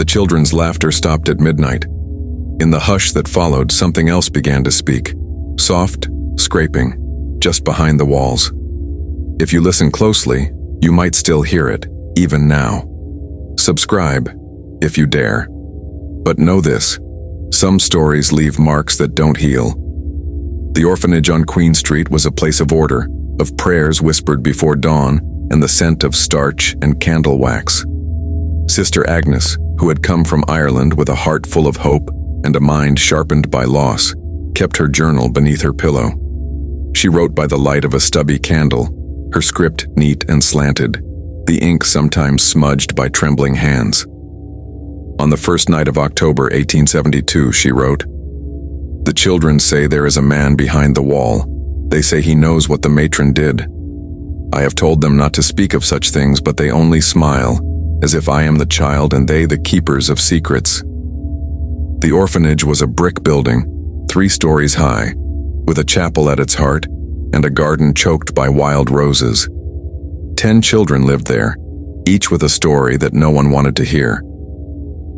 The children's laughter stopped at midnight. In the hush that followed, something else began to speak. Soft, scraping, just behind the walls. If you listen closely, you might still hear it, even now. Subscribe, if you dare. But know this, some stories leave marks that don't heal. The orphanage on Queen Street was a place of order, of prayers whispered before dawn, and the scent of starch and candle wax. Sister Agnes, who had come from Ireland with a heart full of hope and a mind sharpened by loss, kept her journal beneath her pillow. She wrote by the light of a stubby candle, her script neat and slanted, the ink sometimes smudged by trembling hands. On the first night of October 1872, she wrote, "The children say there is a man behind the wall. They say he knows what the matron did. I have told them not to speak of such things, but they only smile, as if I am the child and they the keepers of secrets." The orphanage was a brick building, 3 stories high, with a chapel at its heart and a garden choked by wild roses. 10 children lived there, each with a story that no one wanted to hear.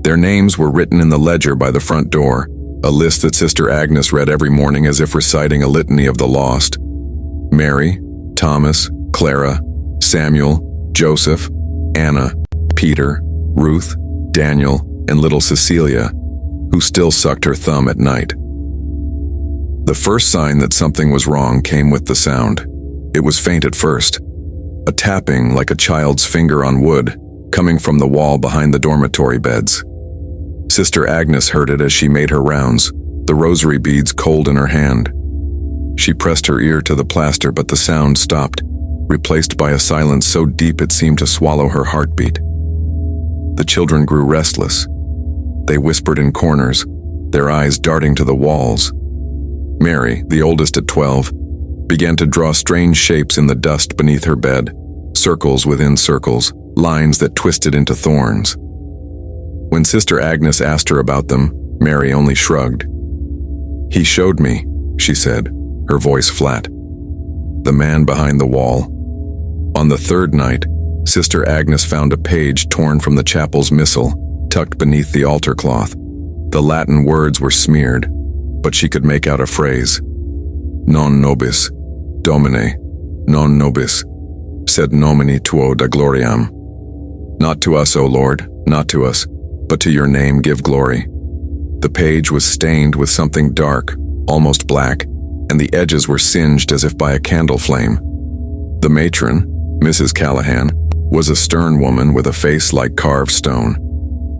Their names were written in the ledger by the front door, a list that Sister Agnes read every morning as if reciting a litany of the lost. Mary, Thomas, Clara, Samuel, Joseph, Anna, Peter, Ruth, Daniel, and little Cecilia, who still sucked her thumb at night. The first sign that something was wrong came with the sound. It was faint at first, a tapping like a child's finger on wood, coming from the wall behind the dormitory beds. Sister Agnes heard it as she made her rounds, the rosary beads cold in her hand. She pressed her ear to the plaster, but the sound stopped, replaced by a silence so deep it seemed to swallow her heartbeat. The children grew restless. They whispered in corners, their eyes darting to the walls. Mary, the oldest at 12, began to draw strange shapes in the dust beneath her bed, circles within circles, lines that twisted into thorns. When Sister Agnes asked her about them, Mary only shrugged. "He showed me," she said, her voice flat. "The man behind the wall." On the third night, Sister Agnes found a page torn from the chapel's missal, tucked beneath the altar cloth. The Latin words were smeared, but she could make out a phrase. "Non nobis, Domine, non nobis, sed nomini tuo da gloriam." Not to us, O Lord, not to us, but to your name give glory. The page was stained with something dark, almost black, and the edges were singed as if by a candle flame. The matron, Mrs. Callahan, was a stern woman with a face like carved stone.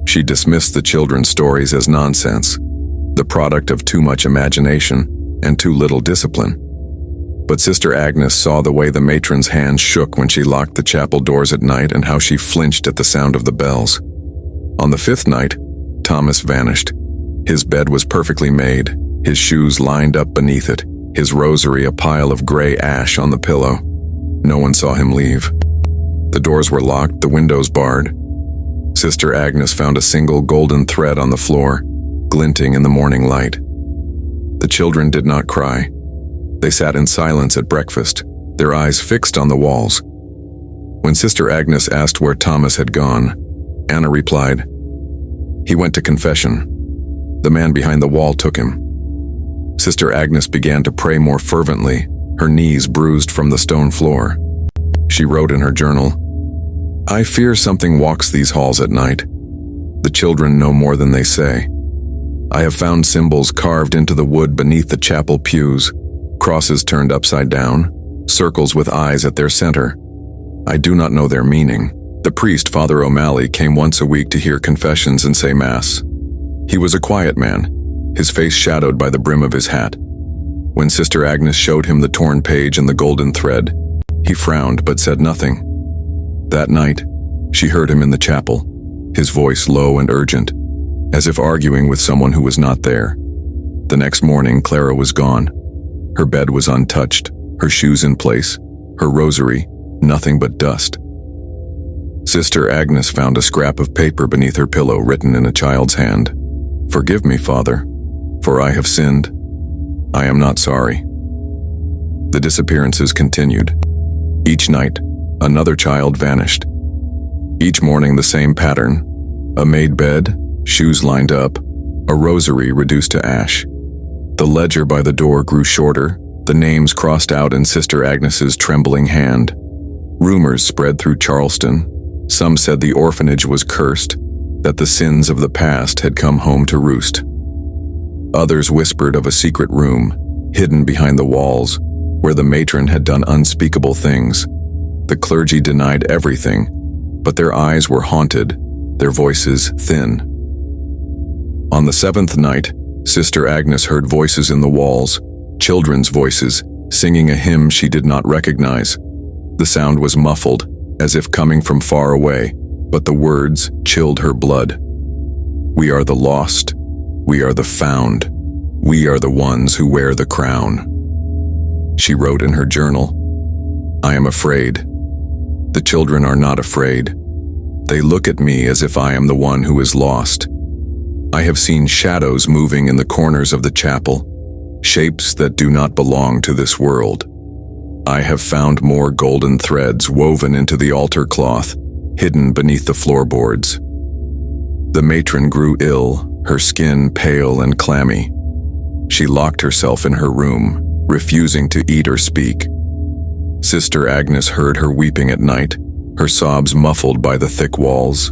She dismissed the children's stories as nonsense, the product of too much imagination and too little discipline. But Sister Agnes saw the way the matron's hands shook when she locked the chapel doors at night and how she flinched at the sound of the bells. On the 5th night, Thomas vanished. His bed was perfectly made, his shoes lined up beneath it, his rosary a pile of gray ash on the pillow. No one saw him leave. The doors were locked, the windows barred. Sister Agnes found a single golden thread on the floor, glinting in the morning light. The children did not cry. They sat in silence at breakfast, their eyes fixed on the walls. When Sister Agnes asked where Thomas had gone, Anna replied, "He went to confession. The man behind the wall took him." Sister Agnes began to pray more fervently, her knees bruised from the stone floor. She wrote in her journal, "I fear something walks these halls at night. The children know more than they say. I have found symbols carved into the wood beneath the chapel pews, crosses turned upside down, circles with eyes at their center. I do not know their meaning." The priest, Father O'Malley, came once a week to hear confessions and say Mass. He was a quiet man, his face shadowed by the brim of his hat. When Sister Agnes showed him the torn page and the golden thread, he frowned but said nothing. That night, she heard him in the chapel, his voice low and urgent, as if arguing with someone who was not there. The next morning, Clara was gone. Her bed was untouched, her shoes in place, her rosary, nothing but dust. Sister Agnes found a scrap of paper beneath her pillow written in a child's hand. "Forgive me, Father, for I have sinned. I am not sorry." The disappearances continued. Each night, another child vanished. Each morning the same pattern. A made bed, shoes lined up, a rosary reduced to ash. The ledger by the door grew shorter, the names crossed out in Sister Agnes's trembling hand. Rumors spread through Charleston. Some said the orphanage was cursed, that the sins of the past had come home to roost. Others whispered of a secret room, hidden behind the walls, where the matron had done unspeakable things. The clergy denied everything, but their eyes were haunted, their voices thin. On the seventh night, Sister Agnes heard voices in the walls, children's voices, singing a hymn she did not recognize. The sound was muffled, as if coming from far away, but the words chilled her blood. We are the lost. We are the found. We are the ones who wear the crown. She wrote in her journal, I am afraid. The children are not afraid. They look at me as if I am the one who is lost. I have seen shadows moving in the corners of the chapel, shapes that do not belong to this world. I have found more golden threads woven into the altar cloth, hidden beneath the floorboards. The matron grew ill, her skin pale and clammy. She locked herself in her room, refusing to eat or speak. Sister Agnes heard her weeping at night, her sobs muffled by the thick walls.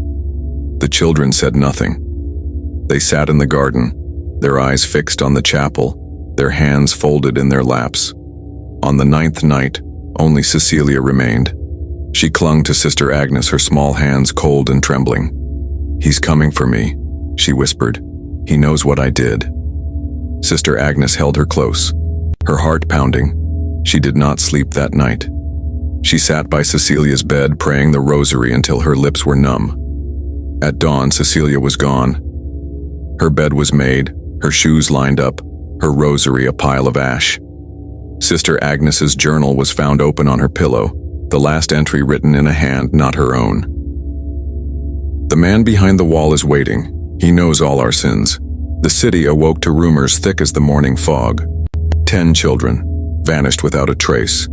The children said nothing. They sat in the garden, their eyes fixed on the chapel, their hands folded in their laps. On the ninth night, only Cecilia remained. She clung to Sister Agnes, her small hands cold and trembling. He's coming for me, she whispered. He knows what I did. Sister Agnes held her close, her heart pounding. She did not sleep that night. She sat by Cecilia's bed praying the rosary until her lips were numb. At dawn, Cecilia was gone. Her bed was made, her shoes lined up, her rosary a pile of ash. Sister Agnes's journal was found open on her pillow, the last entry written in a hand not her own. The man behind the wall is waiting. He knows all our sins. The city awoke to rumors thick as the morning fog. 10 children vanished without a trace,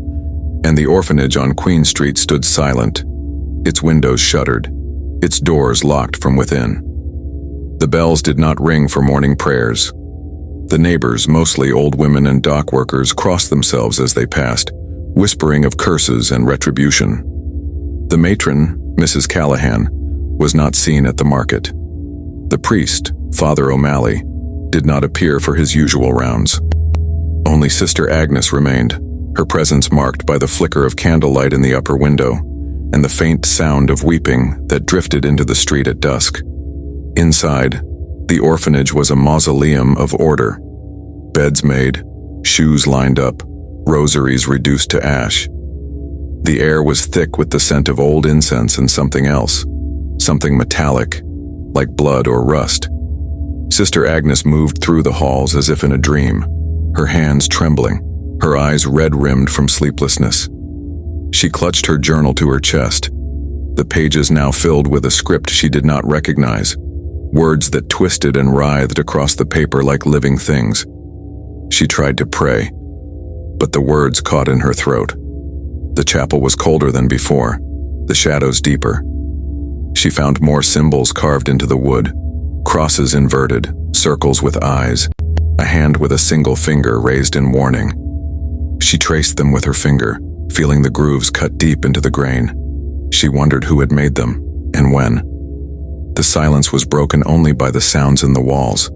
and the orphanage on Queen Street stood silent, its windows shuttered, its doors locked from within. The bells did not ring for morning prayers. The neighbors, mostly old women and dock workers, crossed themselves as they passed, whispering of curses and retribution. The matron, Mrs. Callahan, was not seen at the market. The priest, Father O'Malley, did not appear for his usual rounds. Only Sister Agnes remained, her presence marked by the flicker of candlelight in the upper window and the faint sound of weeping that drifted into the street at dusk. Inside, the orphanage was a mausoleum of order. Beds made, shoes lined up, rosaries reduced to ash. The air was thick with the scent of old incense and something else, something metallic, like blood or rust. Sister Agnes moved through the halls as if in a dream, her hands trembling, her eyes red-rimmed from sleeplessness. She clutched her journal to her chest, the pages now filled with a script she did not recognize, words that twisted and writhed across the paper like living things. She tried to pray, but the words caught in her throat. The chapel was colder than before, the shadows deeper. She found more symbols carved into the wood, crosses inverted, circles with eyes, a hand with a single finger raised in warning. She traced them with her finger, feeling the grooves cut deep into the grain. She wondered who had made them, and when. The silence was broken only by the sounds in the walls.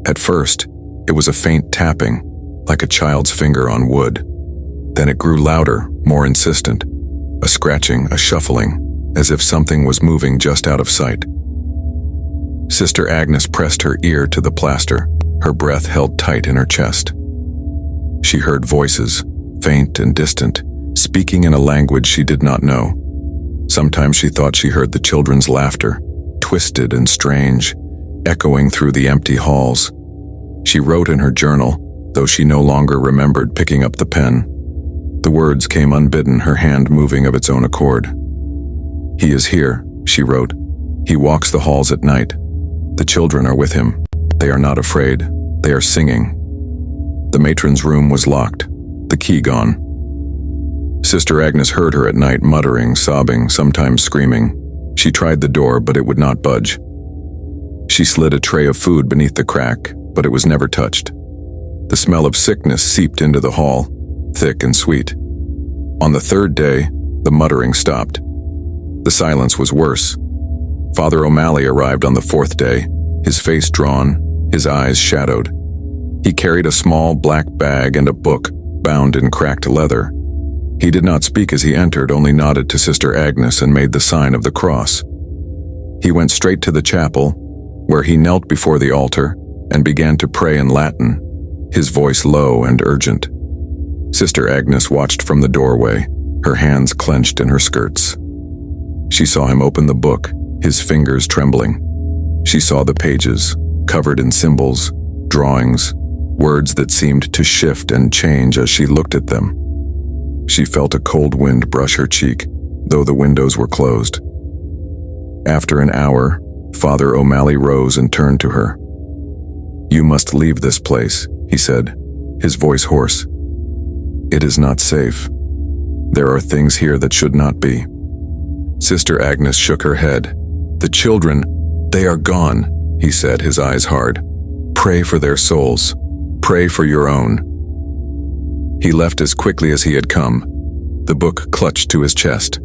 At first, it was a faint tapping, like a child's finger on wood. Then it grew louder, more insistent. A scratching, a shuffling, as if something was moving just out of sight. Sister Agnes pressed her ear to the plaster, her breath held tight in her chest. She heard voices, faint and distant, speaking in a language she did not know. Sometimes she thought she heard the children's laughter, twisted and strange, echoing through the empty halls. She wrote in her journal, though she no longer remembered picking up the pen. The words came unbidden, her hand moving of its own accord. He is here, she wrote. He walks the halls at night. The children are with him. They are not afraid. They are singing. The matron's room was locked, the key gone. Sister Agnes heard her at night muttering, sobbing, sometimes screaming. She tried the door, but it would not budge. She slid a tray of food beneath the crack, but it was never touched. The smell of sickness seeped into the hall, thick and sweet. On the third day, the muttering stopped. The silence was worse. Father O'Malley arrived on the fourth day, his face drawn, his eyes shadowed. He carried a small black bag and a book bound in cracked leather. He did not speak as he entered, only nodded to Sister Agnes and made the sign of the cross. He went straight to the chapel, where he knelt before the altar and began to pray in Latin, his voice low and urgent. Sister Agnes watched from the doorway, her hands clenched in her skirts. She saw him open the book, his fingers trembling. She saw the pages, covered in symbols, drawings, words that seemed to shift and change as she looked at them. She felt a cold wind brush her cheek, though the windows were closed. After an hour, Father O'Malley rose and turned to her. "You must leave this place," he said, his voice hoarse. "It is not safe. There are things here that should not be." Sister Agnes shook her head. "The children, they are gone," he said, his eyes hard. "Pray for their souls. Pray for your own." He left as quickly as he had come, the book clutched to his chest.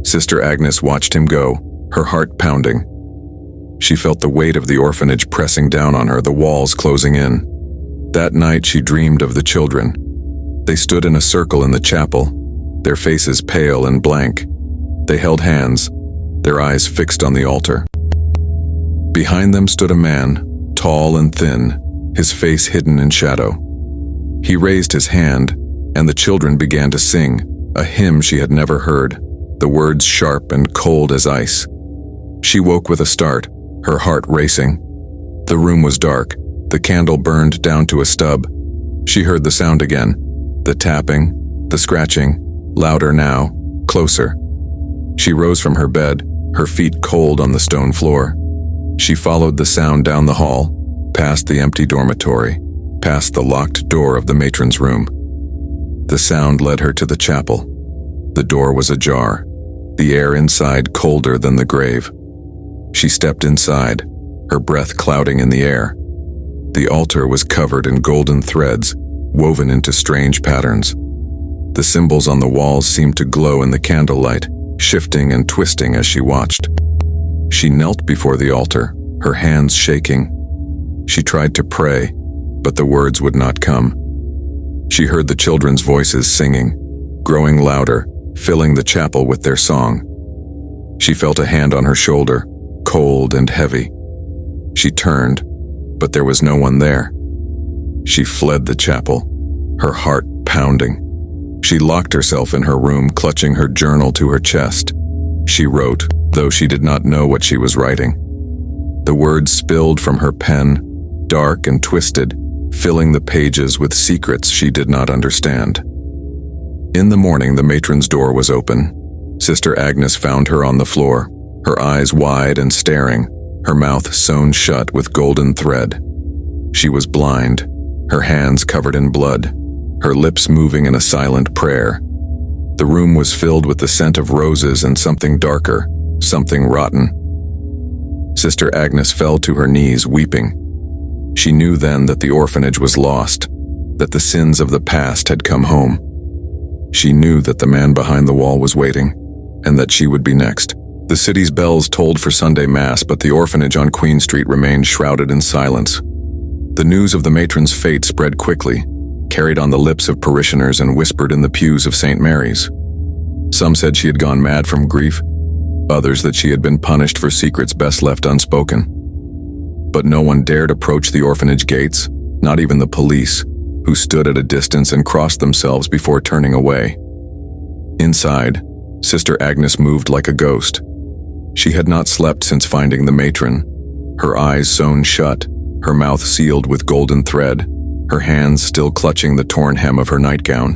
Sister Agnes watched him go, her heart pounding. She felt the weight of the orphanage pressing down on her, the walls closing in. That night she dreamed of the children. They stood in a circle in the chapel, their faces pale and blank. They held hands, their eyes fixed on the altar. Behind them stood a man, tall and thin, his face hidden in shadow. He raised his hand, and the children began to sing, a hymn she had never heard, the words sharp and cold as ice. She woke with a start, her heart racing. The room was dark, the candle burned down to a stub. She heard the sound again, the tapping, the scratching, louder now, closer. She rose from her bed, her feet cold on the stone floor. She followed the sound down the hall, past the empty dormitory, past the locked door of the matron's room. The sound led her to the chapel. The door was ajar, the air inside colder than the grave. She stepped inside, her breath clouding in the air. The altar was covered in golden threads, woven into strange patterns. The symbols on the walls seemed to glow in the candlelight, shifting and twisting as she watched. She knelt before the altar, her hands shaking. She tried to pray, but the words would not come. She heard the children's voices singing, growing louder, filling the chapel with their song. She felt a hand on her shoulder, cold and heavy. She turned, but there was no one there. She fled the chapel, her heart pounding. She locked herself in her room, clutching her journal to her chest. She wrote, though she did not know what she was writing. The words spilled from her pen, dark and twisted, filling the pages with secrets she did not understand. In the morning, the matron's door was open. Sister Agnes found her on the floor, her eyes wide and staring, her mouth sewn shut with golden thread. She was blind, her hands covered in blood, her lips moving in a silent prayer. The room was filled with the scent of roses and something darker, something rotten. Sister Agnes fell to her knees, weeping. She knew then that the orphanage was lost, that the sins of the past had come home. She knew that the man behind the wall was waiting, and that she would be next. The city's bells tolled for Sunday Mass, but the orphanage on Queen Street remained shrouded in silence. The news of the matron's fate spread quickly, carried on the lips of parishioners and whispered in the pews of St. Mary's. Some said she had gone mad from grief, others that she had been punished for secrets best left unspoken. But no one dared approach the orphanage gates, not even the police, who stood at a distance and crossed themselves before turning away. Inside, Sister Agnes moved like a ghost. She had not slept since finding the matron, her eyes sewn shut, her mouth sealed with golden thread, her hands still clutching the torn hem of her nightgown.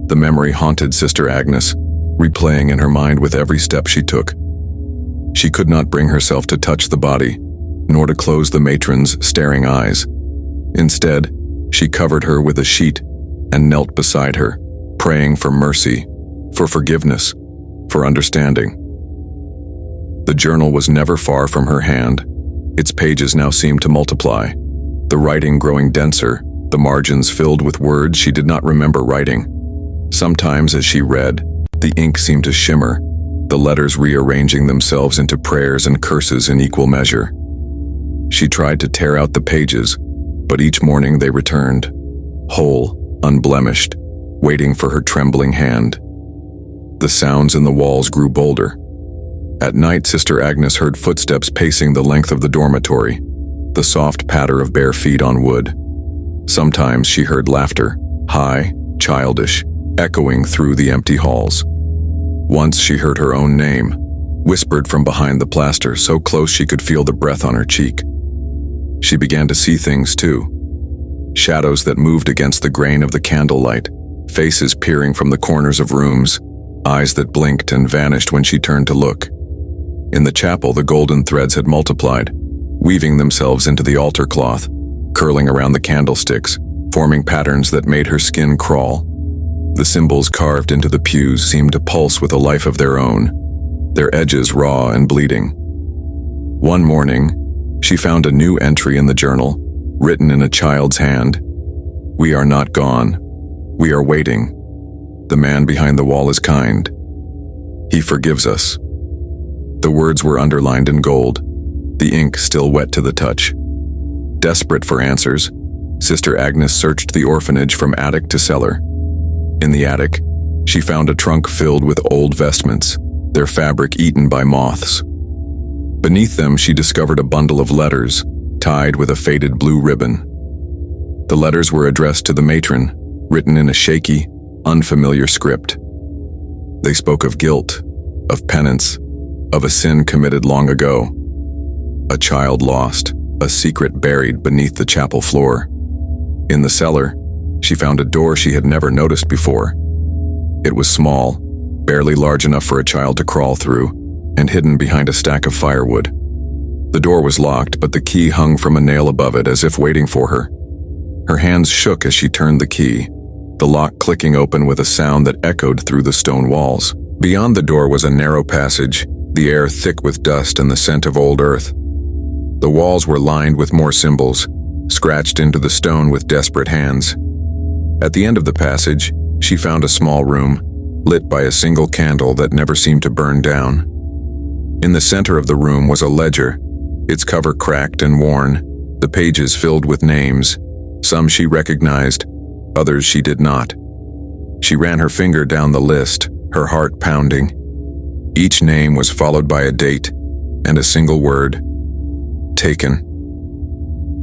The memory haunted Sister Agnes, replaying in her mind with every step she took. She could not bring herself to touch the body, nor to close the matron's staring eyes. Instead, she covered her with a sheet and knelt beside her, praying for mercy, for forgiveness, for understanding. The journal was never far from her hand, Its pages now seemed to multiply, the writing growing denser, the margins filled with words she did not remember writing. Sometimes as she read, the ink seemed to shimmer, the letters rearranging themselves into prayers and curses in equal measure. She tried to tear out the pages, but each morning they returned, whole, unblemished, waiting for her trembling hand. The sounds in the walls grew bolder. At night, Sister Agnes heard footsteps pacing the length of the dormitory, the soft patter of bare feet on wood. Sometimes she heard laughter, high, childish, echoing through the empty halls. Once she heard her own name, whispered from behind the plaster, so close she could feel the breath on her cheek. She began to see things too. Shadows that moved against the grain of the candlelight, faces peering from the corners of rooms, eyes that blinked and vanished when she turned to look. In the chapel, the golden threads had multiplied, weaving themselves into the altar cloth, curling around the candlesticks, forming patterns that made her skin crawl. The symbols carved into the pews seemed to pulse with a life of their own, their edges raw and bleeding. One morning, she found a new entry in the journal, written in a child's hand. "We are not gone. We are waiting. The man behind the wall is kind. He forgives us." The words were underlined in gold, the ink still wet to the touch. Desperate for answers, Sister Agnes searched the orphanage from attic to cellar. In the attic, she found a trunk filled with old vestments, their fabric eaten by moths. Beneath them, she discovered a bundle of letters, tied with a faded blue ribbon. The letters were addressed to the matron, written in a shaky, unfamiliar script. They spoke of guilt, of penance, of a sin committed long ago. A child lost, a secret buried beneath the chapel floor. In the cellar, she found a door she had never noticed before. It was small, barely large enough for a child to crawl through, and hidden behind a stack of firewood. The door was locked, but the key hung from a nail above it as if waiting for her. Her hands shook as she turned the key, the lock clicking open with a sound that echoed through the stone walls. Beyond the door was a narrow passage, the air thick with dust and the scent of old earth. The walls were lined with more symbols, scratched into the stone with desperate hands. At the end of the passage, she found a small room, lit by a single candle that never seemed to burn down. In the center of the room was a ledger, its cover cracked and worn, the pages filled with names. Some she recognized, others she did not. She ran her finger down the list, her heart pounding. Each name was followed by a date and a single word: taken.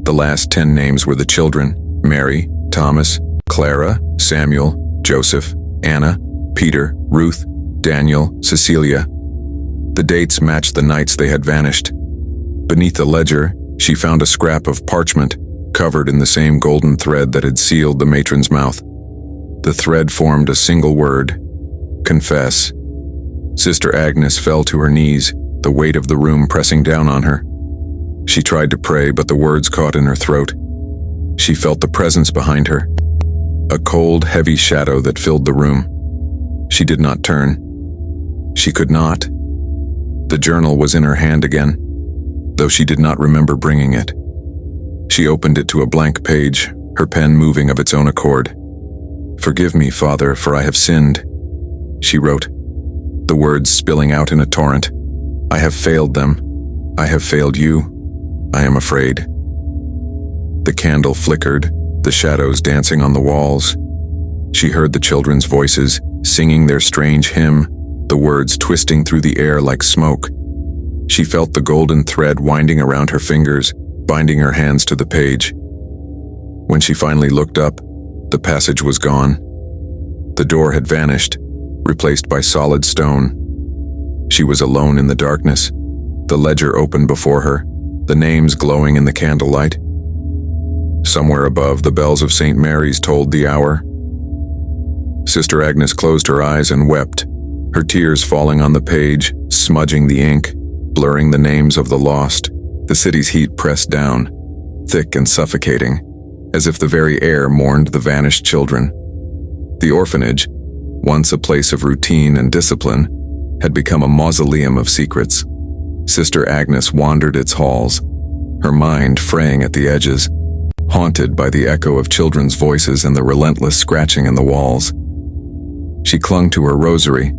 The last 10 names were the children: Mary, Thomas, Clara, Samuel, Joseph, Anna, Peter, Ruth, Daniel, Cecilia. The dates matched the nights they had vanished. Beneath the ledger, she found a scrap of parchment covered in the same golden thread that had sealed the matron's mouth. The thread formed a single word: confess. Sister Agnes fell to her knees, the weight of the room pressing down on her. She tried to pray, but the words caught in her throat. She felt the presence behind her, a cold, heavy shadow that filled the room. She did not turn. She could not. The journal was in her hand again, though she did not remember bringing it. She opened it to a blank page, her pen moving of its own accord. "Forgive me, Father, for I have sinned," she wrote, the words spilling out in a torrent. "I have failed them. I have failed you. I am afraid." The candle flickered, the shadows dancing on the walls. She heard the children's voices, singing their strange hymn, the words twisting through the air like smoke. She felt the golden thread winding around her fingers, binding her hands to the page. When she finally looked up, the passage was gone. The door had vanished, replaced by solid stone. She was alone in the darkness, the ledger open before her, the names glowing in the candlelight. Somewhere above, the bells of St. Mary's tolled the hour. Sister Agnes closed her eyes and wept, her tears falling on the page, smudging the ink, blurring the names of the lost. The city's heat pressed down, thick and suffocating, as if the very air mourned the vanished children. The orphanage, once a place of routine and discipline, had become a mausoleum of secrets. Sister Agnes wandered its halls, her mind fraying at the edges, haunted by the echo of children's voices and the relentless scratching in the walls. She clung to her rosary,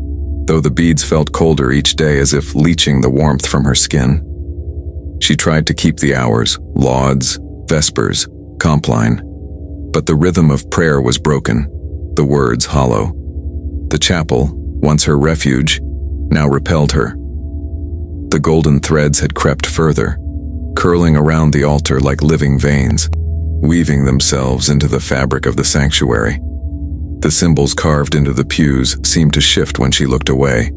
though the beads felt colder each day as if leaching the warmth from her skin. She tried to keep the hours, lauds, vespers, compline, but the rhythm of prayer was broken, the words hollow. The chapel, once her refuge, now repelled her. The golden threads had crept further, curling around the altar like living veins, weaving themselves into the fabric of the sanctuary. The symbols carved into the pews seemed to shift when she looked away,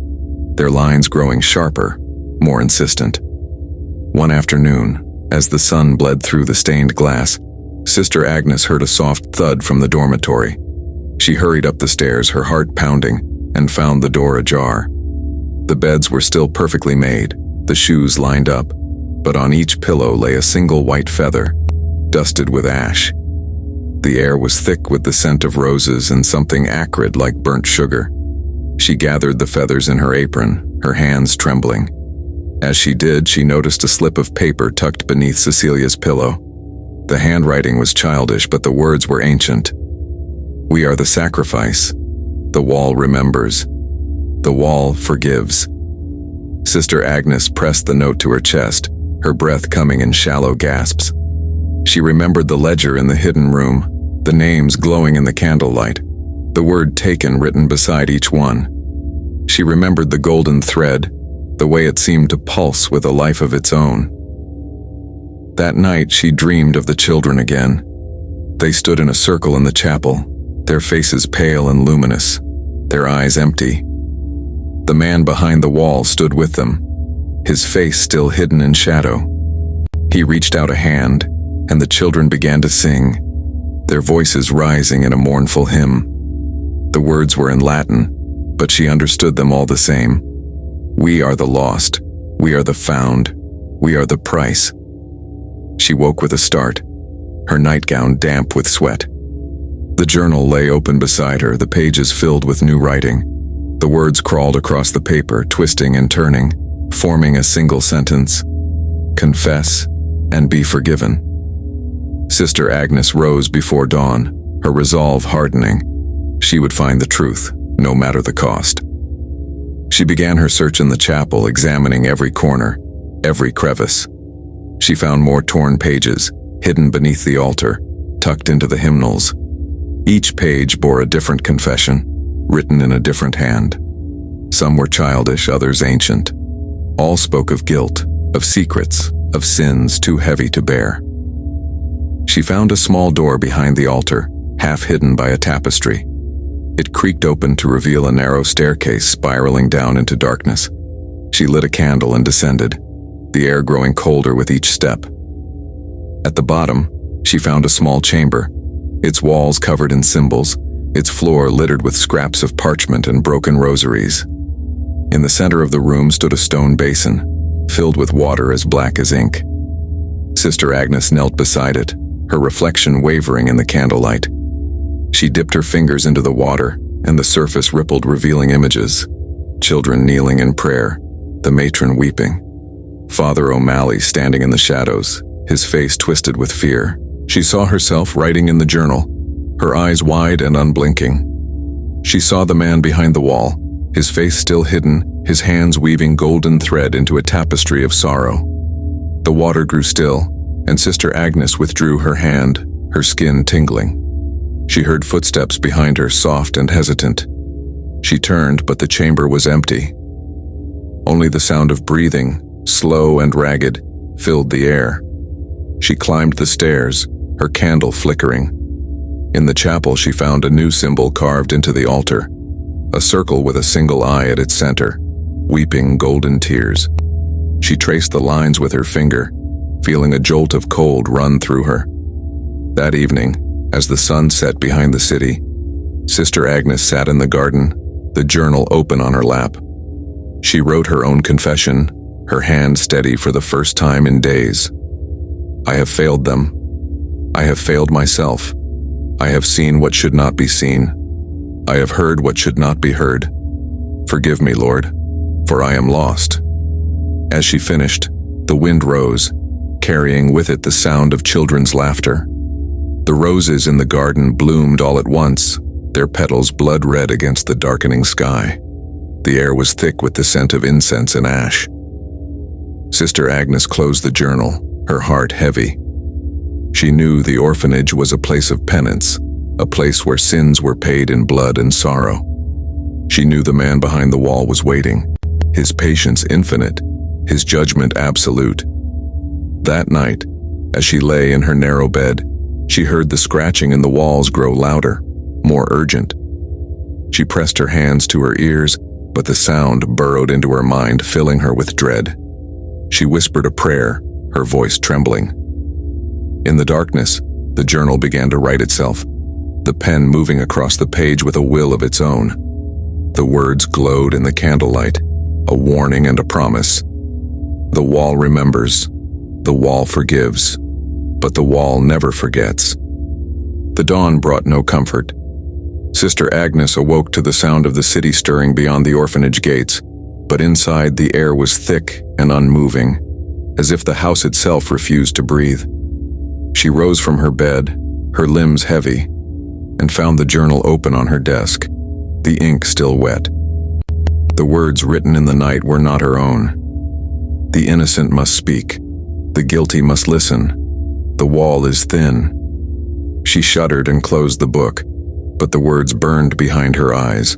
their lines growing sharper, more insistent. One afternoon, as the sun bled through the stained glass, Sister Agnes heard a soft thud from the dormitory. She hurried up the stairs, her heart pounding, and found the door ajar. The beds were still perfectly made, the shoes lined up, but on each pillow lay a single white feather, dusted with ash. The air was thick with the scent of roses and something acrid like burnt sugar. She gathered the feathers in her apron, her hands trembling. As she did, she noticed a slip of paper tucked beneath Cecilia's pillow. The handwriting was childish, but the words were ancient. "We are the sacrifice. The wall remembers. The wall forgives." Sister Agnes pressed the note to her chest, her breath coming in shallow gasps. She remembered the ledger in the hidden room, the names glowing in the candlelight, the word taken written beside each one. She remembered the golden thread, the way it seemed to pulse with a life of its own. That night she dreamed of the children again. They stood in a circle in the chapel, their faces pale and luminous, their eyes empty. The man behind the wall stood with them, his face still hidden in shadow. He reached out a hand, and the children began to sing, their voices rising in a mournful hymn. The words were in Latin, but she understood them all the same. "We are the lost, we are the found, we are the price." She woke with a start, her nightgown damp with sweat. The journal lay open beside her, the pages filled with new writing. The words crawled across the paper, twisting and turning, forming a single sentence: "Confess and be forgiven." Sister Agnes rose before dawn, her resolve hardening. She would find the truth, no matter the cost. She began her search in the chapel, examining every corner, every crevice. She found more torn pages, hidden beneath the altar, tucked into the hymnals. Each page bore a different confession, written in a different hand. Some were childish, others ancient. All spoke of guilt, of secrets, of sins too heavy to bear. She found a small door behind the altar, half hidden by a tapestry. It creaked open to reveal a narrow staircase spiraling down into darkness. She lit a candle and descended, the air growing colder with each step. At the bottom, she found a small chamber, its walls covered in symbols, its floor littered with scraps of parchment and broken rosaries. In the center of the room stood a stone basin, filled with water as black as ink. Sister Agnes knelt beside it, her reflection wavering in the candlelight. She dipped her fingers into the water, and the surface rippled, revealing images. Children kneeling in prayer, the matron weeping. Father O'Malley standing in the shadows, his face twisted with fear. She saw herself writing in the journal, her eyes wide and unblinking. She saw the man behind the wall, his face still hidden, his hands weaving golden thread into a tapestry of sorrow. The water grew still, and Sister Agnes withdrew her hand, her skin tingling. She heard footsteps behind her, soft and hesitant. She turned, but the chamber was empty. Only the sound of breathing, slow and ragged, filled the air. She climbed the stairs, her candle flickering. In the chapel, she found a new symbol carved into the altar, a circle with a single eye at its center, weeping golden tears. She traced the lines with her finger, feeling a jolt of cold run through her. That evening, as the sun set behind the city, Sister Agnes sat in the garden, the journal open on her lap. She wrote her own confession, her hand steady for the first time in days. "I have failed them. I have failed myself. I have seen what should not be seen. I have heard what should not be heard. Forgive me, Lord, for I am lost." As she finished, the wind rose, carrying with it the sound of children's laughter. The roses in the garden bloomed all at once, their petals blood red against the darkening sky. The air was thick with the scent of incense and ash. Sister Agnes closed the journal, her heart heavy. She knew the orphanage was a place of penance, a place where sins were paid in blood and sorrow. She knew the man behind the wall was waiting, his patience infinite, his judgment absolute. That night, as she lay in her narrow bed, she heard the scratching in the walls grow louder, more urgent. She pressed her hands to her ears, but the sound burrowed into her mind, filling her with dread. She whispered a prayer, her voice trembling. In the darkness, the journal began to write itself, the pen moving across the page with a will of its own. The words glowed in the candlelight, a warning and a promise. The wall remembers, the wall forgives, but the wall never forgets. The dawn brought no comfort. Sister Agnes awoke to the sound of the city stirring beyond the orphanage gates, but inside the air was thick and unmoving, as if the house itself refused to breathe. She rose from her bed, her limbs heavy, and found the journal open on her desk, the ink still wet. The words written in the night were not her own. The innocent must speak, the guilty must listen. The wall is thin. She shuddered and closed the book, but the words burned behind her eyes.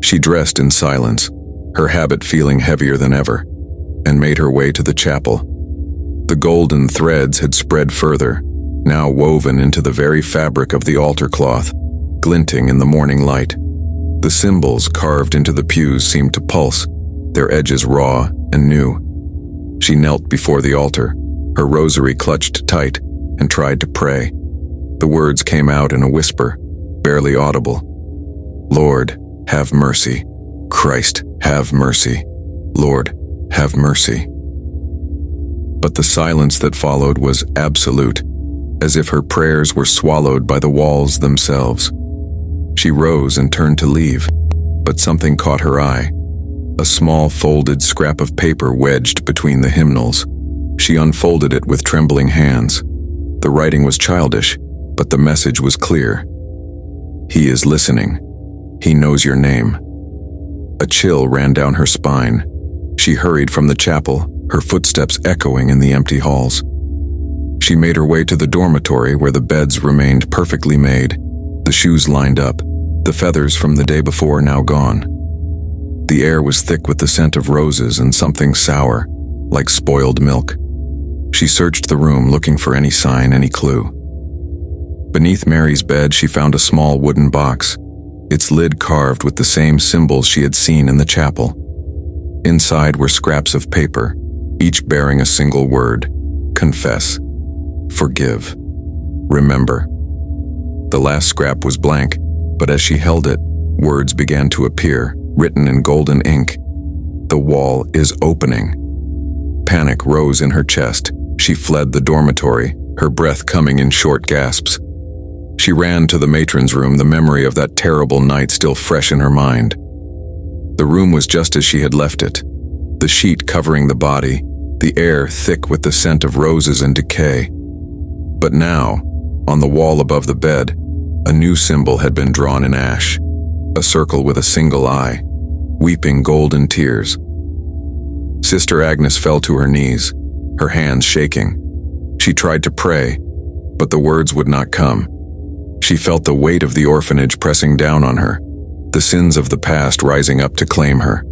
She dressed in silence, her habit feeling heavier than ever, and made her way to the chapel. The golden threads had spread further, now woven into the very fabric of the altar cloth, glinting in the morning light. The symbols carved into the pews seemed to pulse, their edges raw and new. She knelt before the altar, her rosary clutched tight, and tried to pray. The words came out in a whisper, barely audible. Lord, have mercy. Christ, have mercy. Lord, have mercy. But the silence that followed was absolute, as if her prayers were swallowed by the walls themselves. She rose and turned to leave, but something caught her eye. A small folded scrap of paper wedged between the hymnals. She unfolded it with trembling hands. The writing was childish, but the message was clear. He is listening. He knows your name. A chill ran down her spine. She hurried from the chapel, her footsteps echoing in the empty halls. She made her way to the dormitory where the beds remained perfectly made, the shoes lined up, the feathers from the day before now gone. The air was thick with the scent of roses and something sour, like spoiled milk. She searched the room looking for any sign, any clue. Beneath Mary's bed she found a small wooden box, its lid carved with the same symbols she had seen in the chapel. Inside were scraps of paper, each bearing a single word: confess, forgive, remember. The last scrap was blank, but as she held it, words began to appear, written in golden ink. The wall is opening. Panic rose in her chest. She fled the dormitory, her breath coming in short gasps. She ran to the matron's room, the memory of that terrible night still fresh in her mind. The room was just as she had left it, the sheet covering the body, the air thick with the scent of roses and decay. But now, on the wall above the bed, a new symbol had been drawn in ash, a circle with a single eye, weeping golden tears. Sister Agnes fell to her knees, her hands shaking. She tried to pray, but the words would not come. She felt the weight of the orphanage pressing down on her, the sins of the past rising up to claim her.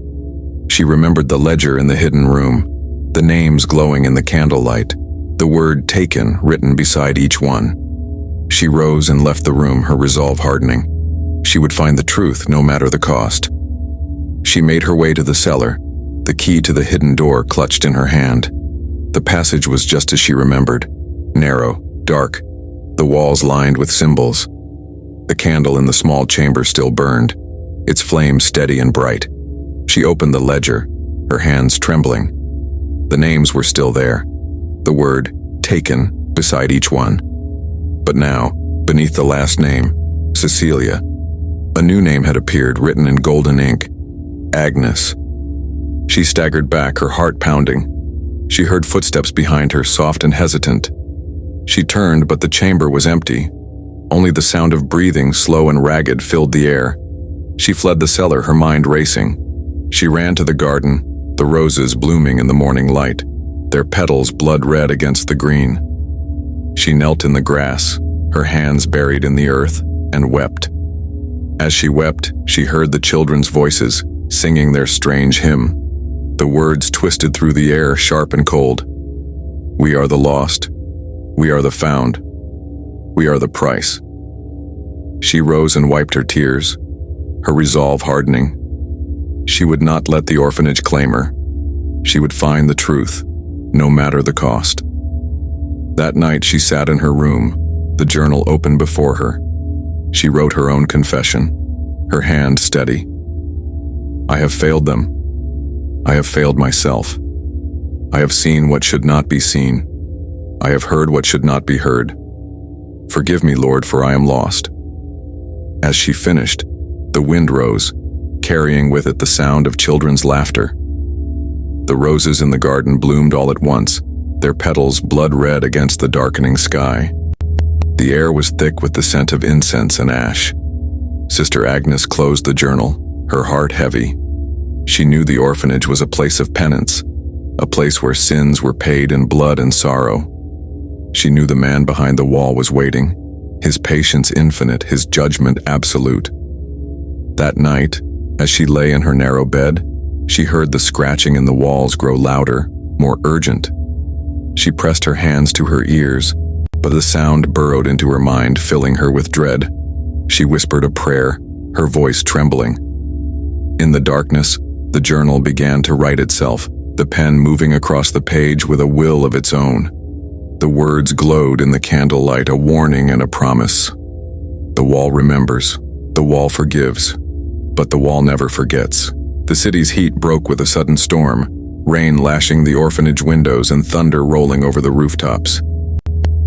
She remembered the ledger in the hidden room, the names glowing in the candlelight, the word taken written beside each one. She rose and left the room, her resolve hardening. She would find the truth no matter the cost. She made her way to the cellar, the key to the hidden door clutched in her hand. The passage was just as she remembered, narrow, dark, the walls lined with symbols. The candle in the small chamber still burned, its flame steady and bright. She opened the ledger, her hands trembling. The names were still there, the word taken beside each one. But now, beneath the last name, Cecilia, a new name had appeared, written in golden ink: Agnes. She staggered back, her heart pounding. She heard footsteps behind her, soft and hesitant. She turned, but the chamber was empty. Only the sound of breathing, slow and ragged, filled the air. She fled the cellar, her mind racing. She ran to the garden, the roses blooming in the morning light, their petals blood-red against the green. She knelt in the grass, her hands buried in the earth, and wept. As she wept, she heard the children's voices, singing their strange hymn. The words twisted through the air, sharp and cold. We are the lost. We are the found. We are the price. She rose and wiped her tears, her resolve hardening. She would not let the orphanage claim her. She would find the truth, no matter the cost. That night she sat in her room, the journal open before her. She wrote her own confession, her hand steady. I have failed them. I have failed myself. I have seen what should not be seen. I have heard what should not be heard. Forgive me, Lord, for I am lost. As she finished, the wind rose, carrying with it the sound of children's laughter. The roses in the garden bloomed all at once, their petals blood-red against the darkening sky. The air was thick with the scent of incense and ash. Sister Agnes closed the journal, her heart heavy. She knew the orphanage was a place of penance, a place where sins were paid in blood and sorrow. She knew the man behind the wall was waiting, his patience infinite, his judgment absolute. That night, as she lay in her narrow bed, she heard the scratching in the walls grow louder, more urgent. She pressed her hands to her ears, but the sound burrowed into her mind, filling her with dread. She whispered a prayer, her voice trembling. In the darkness, the journal began to write itself, the pen moving across the page with a will of its own. The words glowed in the candlelight, a warning and a promise. The wall remembers, the wall forgives, but the wall never forgets. The city's heat broke with a sudden storm, rain lashing the orphanage windows and thunder rolling over the rooftops.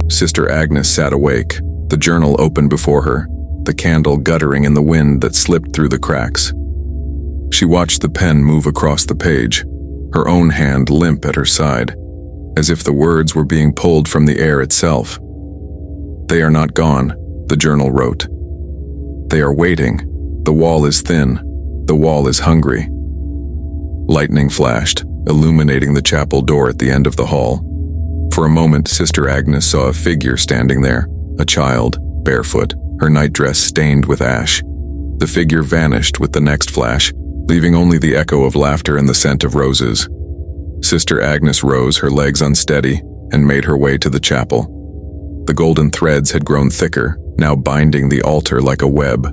Sister Agnes sat awake, the journal open before her, the candle guttering in the wind that slipped through the cracks. She watched the pen move across the page, her own hand limp at her side, as if the words were being pulled from the air itself. They are not gone, the journal wrote. They are waiting. The wall is thin. The wall is hungry. Lightning flashed, illuminating the chapel door at the end of the hall. For a moment, Sister Agnes saw a figure standing there, a child, barefoot, her nightdress stained with ash. The figure vanished with the next flash, leaving only the echo of laughter and the scent of roses. Sister Agnes rose, her legs unsteady, and made her way to the chapel. The golden threads had grown thicker, now binding the altar like a web.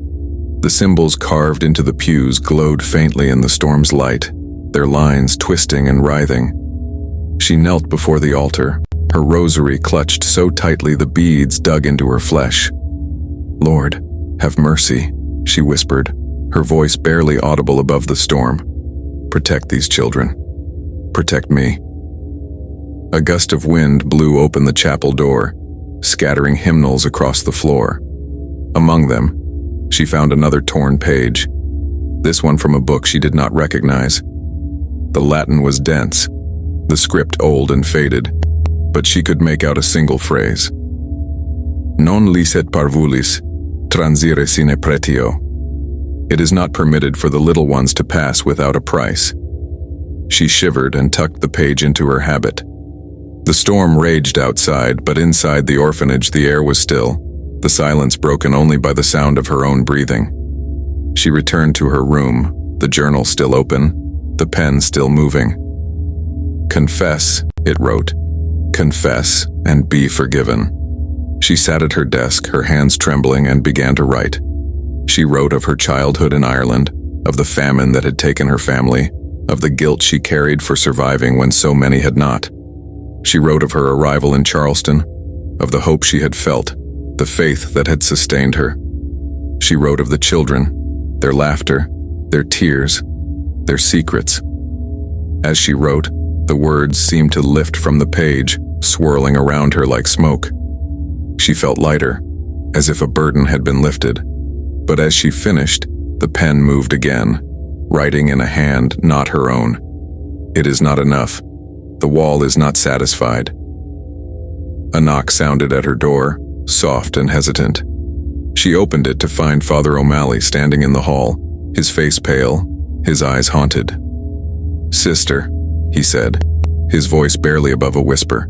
The symbols carved into the pews glowed faintly in the storm's light, their lines twisting and writhing. She knelt before the altar, her rosary clutched so tightly the beads dug into her flesh. Lord, have mercy, she whispered, her voice barely audible above the storm. Protect these children. Protect me. A gust of wind blew open the chapel door, scattering hymnals across the floor. Among them, she found another torn page, this one from a book she did not recognize. The Latin was dense, the script old and faded, but she could make out a single phrase. Non licet parvulis, transire sine pretio. It is not permitted for the little ones to pass without a price. She shivered and tucked the page into her habit. The storm raged outside, but inside the orphanage the air was still, the silence broken only by the sound of her own breathing. She returned to her room, the journal still open, the pen still moving. Confess, it wrote. Confess and be forgiven. She sat at her desk, her hands trembling, and began to write. She wrote of her childhood in Ireland, of the famine that had taken her family, of the guilt she carried for surviving when so many had not. She wrote of her arrival in Charleston, of the hope she had felt, the faith that had sustained her. She wrote of the children, their laughter, their tears, their secrets. As she wrote, the words seemed to lift from the page, swirling around her like smoke. She felt lighter, as if a burden had been lifted. But as she finished, the pen moved again, writing in a hand not her own. It is not enough. The wall is not satisfied. A knock sounded at her door, soft and hesitant. She opened it to find Father O'Malley standing in the hall, his face pale, his eyes haunted. "Sister," he said, his voice barely above a whisper,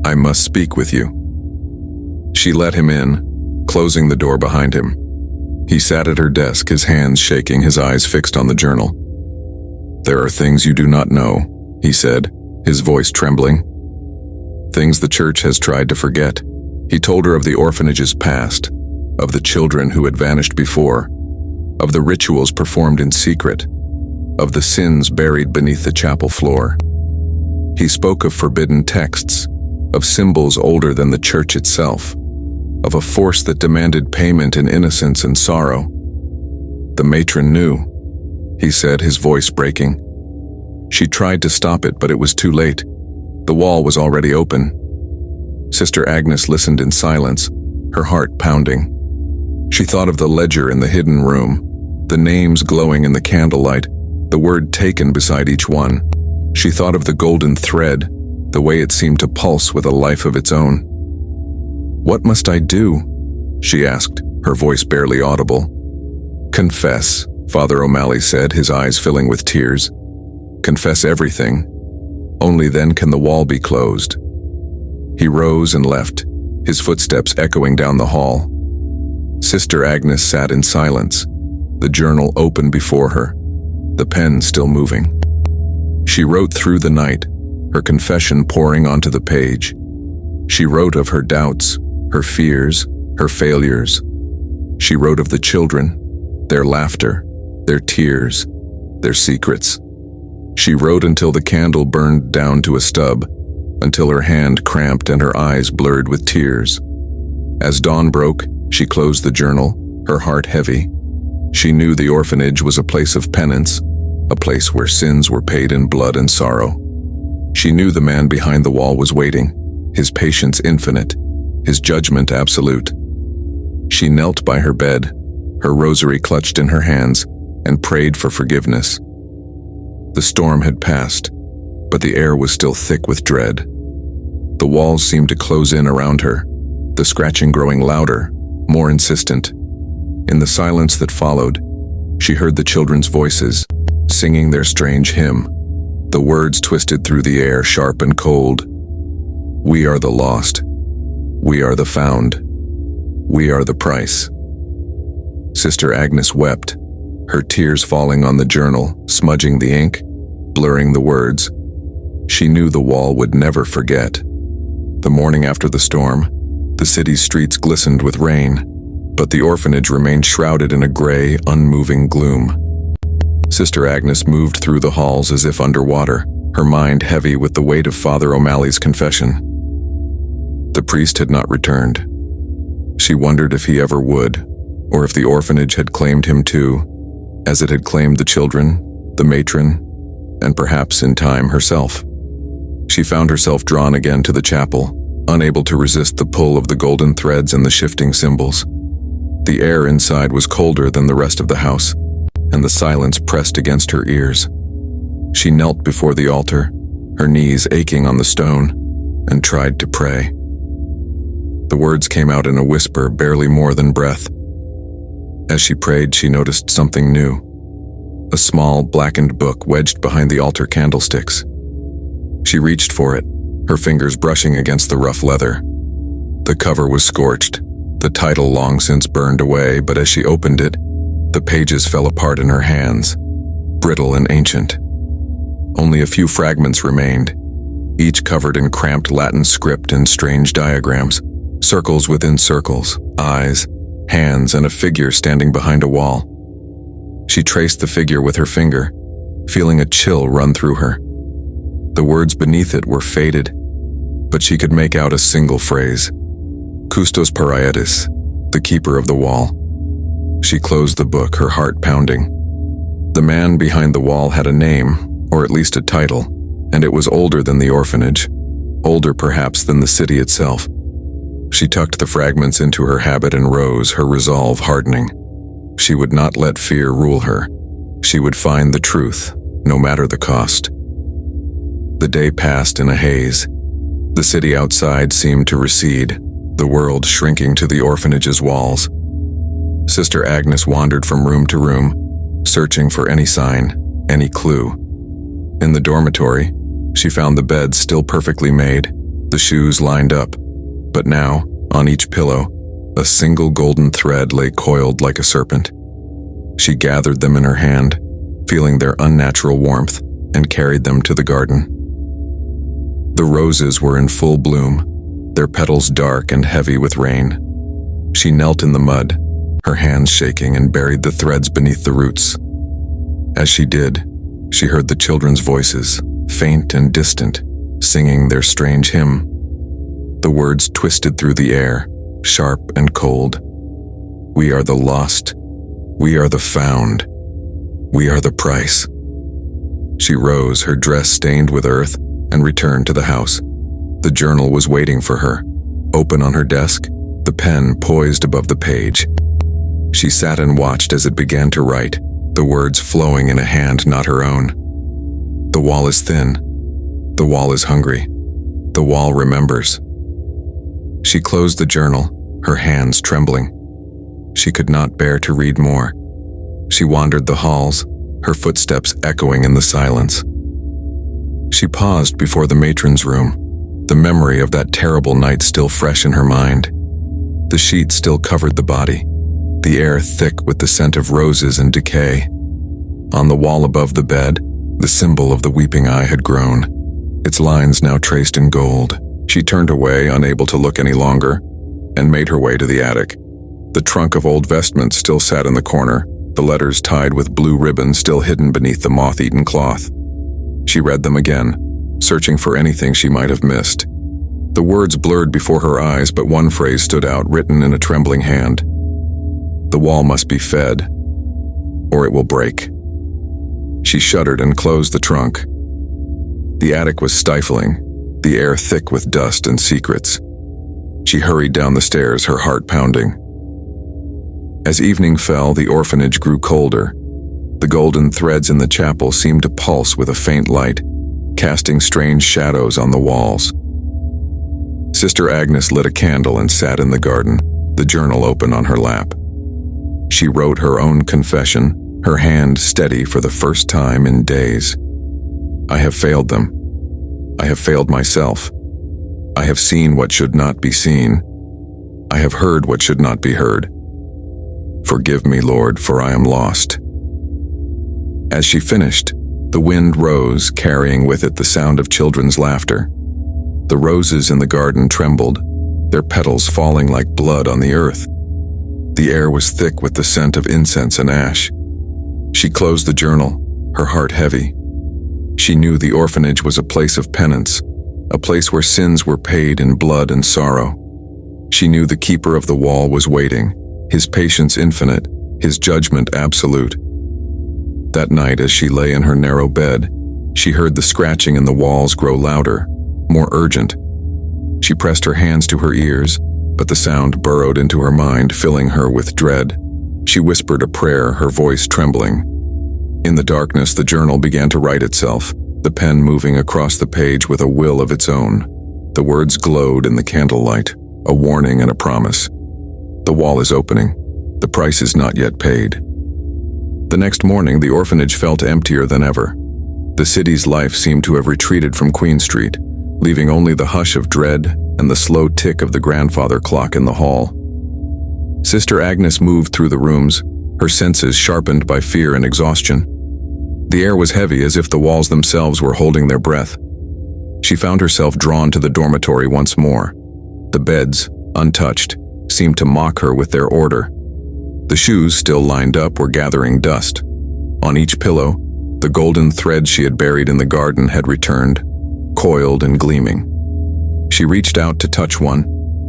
"I must speak with you." She let him in, closing the door behind him. He sat at her desk, his hands shaking, his eyes fixed on the journal. "There are things you do not know," he said, his voice trembling. "Things the church has tried to forget." He told her of the orphanage's past, of the children who had vanished before, of the rituals performed in secret, of the sins buried beneath the chapel floor. He spoke of forbidden texts, of symbols older than the church itself, of a force that demanded payment in innocence and sorrow. The matron knew, he said, his voice breaking. She tried to stop it, but it was too late. The wall was already open. Sister Agnes listened in silence, her heart pounding. She thought of the ledger in the hidden room, the names glowing in the candlelight, the word taken beside each one. She thought of the golden thread, the way it seemed to pulse with a life of its own. "What must I do?" she asked, her voice barely audible. "Confess," Father O'Malley said, his eyes filling with tears. "Confess everything. Only then can the wall be closed." He rose and left, his footsteps echoing down the hall. Sister Agnes sat in silence, the journal open before her, the pen still moving. She wrote through the night, her confession pouring onto the page. She wrote of her doubts, her fears, her failures. She wrote of the children, their laughter, their tears, their secrets. She wrote until the candle burned down to a stub, until her hand cramped and her eyes blurred with tears. As dawn broke, she closed the journal, her heart heavy. She knew the orphanage was a place of penance, a place where sins were paid in blood and sorrow. She knew the man behind the wall was waiting, his patience infinite, his judgment absolute. She knelt by her bed, her rosary clutched in her hands, and prayed for forgiveness. The storm had passed, but the air was still thick with dread. The walls seemed to close in around her, the scratching growing louder, more insistent. In the silence that followed, she heard the children's voices, singing their strange hymn, the words twisted through the air, sharp and cold. "We are the lost. We are the found. We are the price." Sister Agnes wept, her tears falling on the journal, smudging the ink, blurring the words. She knew the wall would never forget. The morning after the storm, the city's streets glistened with rain, but the orphanage remained shrouded in a gray, unmoving gloom. Sister Agnes moved through the halls as if underwater, her mind heavy with the weight of Father O'Malley's confession. The priest had not returned. She wondered if he ever would, or if the orphanage had claimed him too, as it had claimed the children, the matron, and perhaps in time herself. She found herself drawn again to the chapel, unable to resist the pull of the golden threads and the shifting symbols. The air inside was colder than the rest of the house, and the silence pressed against her ears. She knelt before the altar, her knees aching on the stone, and tried to pray. The words came out in a whisper, barely more than breath. As she prayed, she noticed something new. A small, blackened book wedged behind the altar candlesticks. She reached for it, her fingers brushing against the rough leather. The cover was scorched, the title long since burned away, but as she opened it, the pages fell apart in her hands, brittle and ancient. Only a few fragments remained, each covered in cramped Latin script and strange diagrams, circles within circles, eyes, hands, and a figure standing behind a wall. She traced the figure with her finger, feeling a chill run through her. The words beneath it were faded, but she could make out a single phrase: "Custos Parietis," the keeper of the wall. She closed the book, her heart pounding. The man behind the wall had a name, or at least a title, and it was older than the orphanage, older perhaps than the city itself. She tucked the fragments into her habit and rose, her resolve hardening. She would not let fear rule her. She would find the truth, no matter the cost. The day passed in a haze. The city outside seemed to recede, the world shrinking to the orphanage's walls. Sister Agnes wandered from room to room, searching for any sign, any clue. In the dormitory, she found the bed still perfectly made, the shoes lined up, but now, on each pillow, a single golden thread lay coiled like a serpent. She gathered them in her hand, feeling their unnatural warmth, and carried them to the garden. The roses were in full bloom, their petals dark and heavy with rain. She knelt in the mud, her hands shaking, and buried the threads beneath the roots. As she did, she heard the children's voices, faint and distant, singing their strange hymn. The words twisted through the air, sharp and cold. We are the lost. We are the found. We are the price. She rose, her dress stained with earth, and returned to the house. The journal was waiting for her, open on her desk, the pen poised above the page. She sat and watched as it began to write, the words flowing in a hand not her own. The wall is thin. The wall is hungry. The wall remembers. She closed the journal, her hands trembling. She could not bear to read more. She wandered the halls, her footsteps echoing in the silence. She paused before the matron's room, the memory of that terrible night still fresh in her mind. The sheet still covered the body, the air thick with the scent of roses and decay. On the wall above the bed, the symbol of the weeping eye had grown, its lines now traced in gold. She turned away, unable to look any longer, and made her way to the attic. The trunk of old vestments still sat in the corner, the letters tied with blue ribbon still hidden beneath the moth-eaten cloth. She read them again, searching for anything she might have missed. The words blurred before her eyes, but one phrase stood out, written in a trembling hand. The wall must be fed, or it will break. She shuddered and closed the trunk. The attic was stifling, the air thick with dust and secrets. She hurried down the stairs, her heart pounding. As evening fell, the orphanage grew colder. The golden threads in the chapel seemed to pulse with a faint light, casting strange shadows on the walls. Sister Agnes lit a candle and sat in the garden, the journal open on her lap. She wrote her own confession, her hand steady for the first time in days. I have failed them. I have failed myself. I have seen what should not be seen. I have heard what should not be heard. Forgive me, Lord, for I am lost. As she finished, the wind rose, carrying with it the sound of children's laughter. The roses in the garden trembled, their petals falling like blood on the earth. The air was thick with the scent of incense and ash. She closed the journal, her heart heavy. She knew the orphanage was a place of penance, a place where sins were paid in blood and sorrow. She knew the keeper of the wall was waiting, his patience infinite, his judgment absolute. That night, as she lay in her narrow bed, she heard the scratching in the walls grow louder, more urgent. She pressed her hands to her ears, but the sound burrowed into her mind, filling her with dread. She whispered a prayer, her voice trembling. In the darkness, the journal began to write itself, the pen moving across the page with a will of its own. The words glowed in the candlelight, a warning and a promise. The wall is opening. The price is not yet paid. The next morning, the orphanage felt emptier than ever. The city's life seemed to have retreated from Queen Street, leaving only the hush of dread and the slow tick of the grandfather clock in the hall. Sister Agnes moved through the rooms, her senses sharpened by fear and exhaustion. The air was heavy, as if the walls themselves were holding their breath. She found herself drawn to the dormitory once more. The beds, untouched, seemed to mock her with their order. The shoes, still lined up, were gathering dust. On each pillow, the golden thread she had buried in the garden had returned, coiled and gleaming. She reached out to touch one,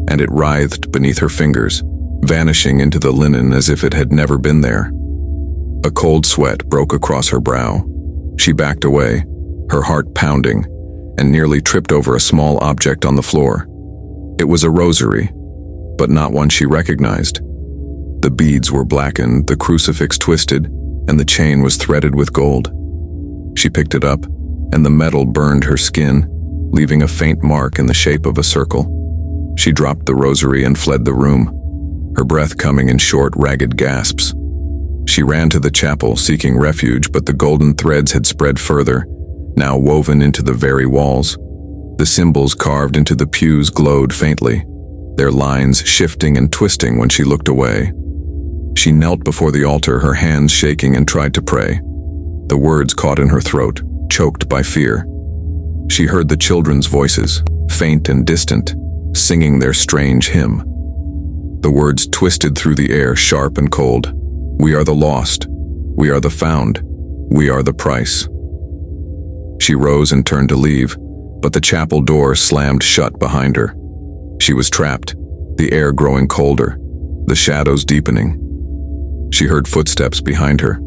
and it writhed beneath her fingers, vanishing into the linen as if it had never been there. A cold sweat broke across her brow. She backed away, her heart pounding, and nearly tripped over a small object on the floor. It was a rosary, but not one she recognized. The beads were blackened, the crucifix twisted, and the chain was threaded with gold. She picked it up, and the metal burned her skin, leaving a faint mark in the shape of a circle. She dropped the rosary and fled the room, her breath coming in short, ragged gasps. She ran to the chapel, seeking refuge, but the golden threads had spread further, now woven into the very walls. The symbols carved into the pews glowed faintly, their lines shifting and twisting when she looked away. She knelt before the altar, her hands shaking, and tried to pray. The words caught in her throat, choked by fear. She heard the children's voices, faint and distant, singing their strange hymn. The words twisted through the air, sharp and cold. We are the lost. We are the found. We are the price. She rose and turned to leave, but the chapel door slammed shut behind her. She was trapped, the air growing colder, the shadows deepening. She heard footsteps behind her,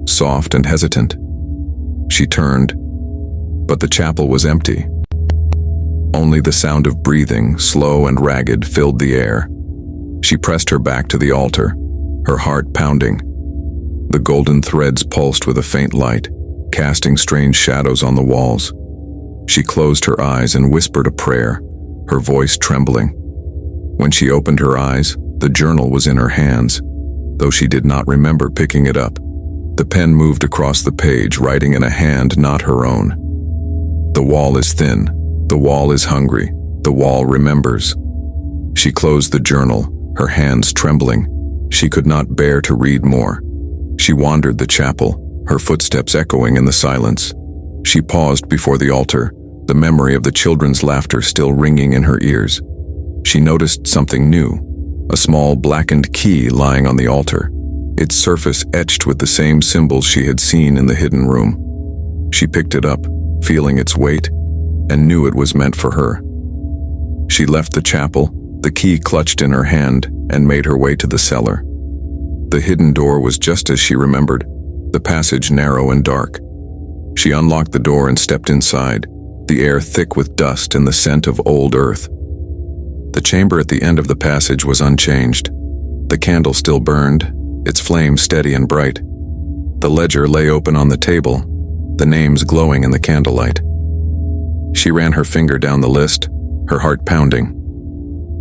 soft and hesitant. She turned, but the chapel was empty. Only the sound of breathing, slow and ragged, filled the air. She pressed her back to the altar, her heart pounding. The golden threads pulsed with a faint light, casting strange shadows on the walls. She closed her eyes and whispered a prayer, her voice trembling. When she opened her eyes, the journal was in her hands, though she did not remember picking it up. The pen moved across the page, writing in a hand not her own. The wall is thin, the wall is hungry, the wall remembers. She closed the journal, her hands trembling. She could not bear to read more. She wandered the chapel, her footsteps echoing in the silence. She paused before the altar, the memory of the children's laughter still ringing in her ears. She noticed something new, a small blackened key lying on the altar, its surface etched with the same symbols she had seen in the hidden room. She picked it up, feeling its weight, and knew it was meant for her. She left the chapel, the key clutched in her hand, and made her way to the cellar. The hidden door was just as she remembered, the passage narrow and dark. She unlocked the door and stepped inside, the air thick with dust and the scent of old earth. The chamber at the end of the passage was unchanged. The candle still burned, its flame steady and bright. The ledger lay open on the table, the names glowing in the candlelight. She ran her finger down the list, her heart pounding.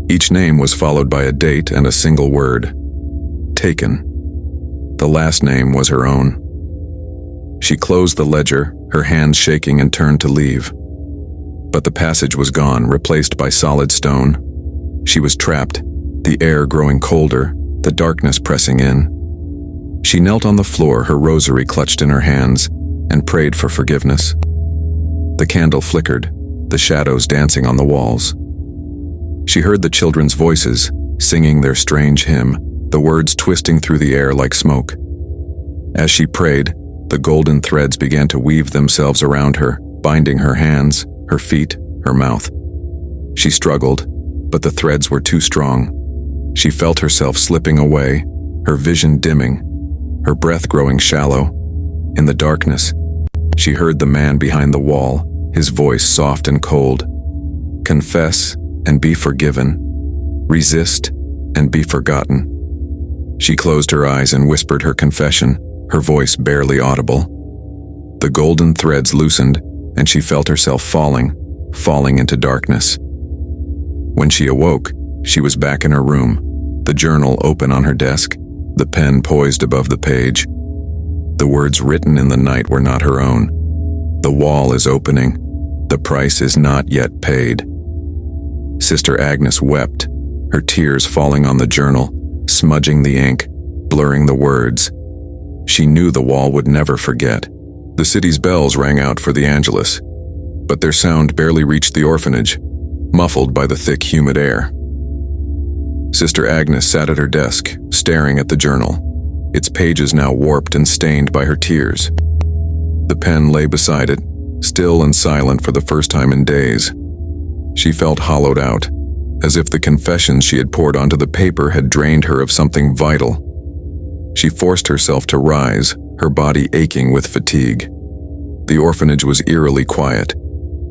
Each name was followed by a date and a single word. Taken. The last name was her own. She closed the ledger, her hands shaking, and turned to leave. But the passage was gone, replaced by solid stone. She was trapped, the air growing colder, the darkness pressing in. She knelt on the floor, her rosary clutched in her hands, and prayed for forgiveness. The candle flickered, the shadows dancing on the walls. She heard the children's voices, singing their strange hymn, the words twisting through the air like smoke. As she prayed, the golden threads began to weave themselves around her, binding her hands, her feet, her mouth. She struggled, but the threads were too strong. She felt herself slipping away, her vision dimming, her breath growing shallow. In the darkness, she heard the man behind the wall, his voice soft and cold. Confess and be forgiven. Resist and be forgotten. She closed her eyes and whispered her confession, her voice barely audible. The golden threads loosened, and she felt herself falling into darkness. When she awoke, she was back in her room, the journal open on her desk, the pen poised above the page. The words written in the night were not her own. The wall is opening. The price is not yet paid. Sister Agnes wept, her tears falling on the journal, smudging the ink, blurring the words. She knew the wall would never forget. The city's bells rang out for the Angelus, but their sound barely reached the orphanage, muffled by the thick, humid air. Sister Agnes sat at her desk, staring at the journal, its pages now warped and stained by her tears. The pen lay beside it, still and silent for the first time in days. She felt hollowed out, as if the confessions she had poured onto the paper had drained her of something vital. She forced herself to rise, her body aching with fatigue. The orphanage was eerily quiet,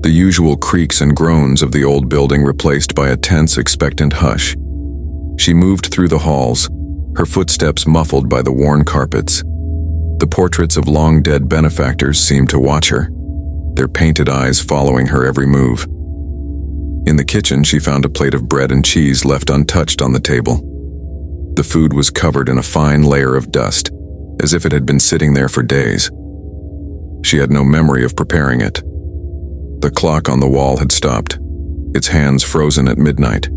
the usual creaks and groans of the old building replaced by a tense, expectant hush. She moved through the halls, her footsteps muffled by the worn carpets. The portraits of long-dead benefactors seemed to watch her. their painted eyes following her every move. In the kitchen, she found a plate of bread and cheese left untouched on the table. The food was covered in a fine layer of dust, as if it had been sitting there for days. She had no memory of preparing it. The clock on the wall had stopped, its hands frozen at midnight.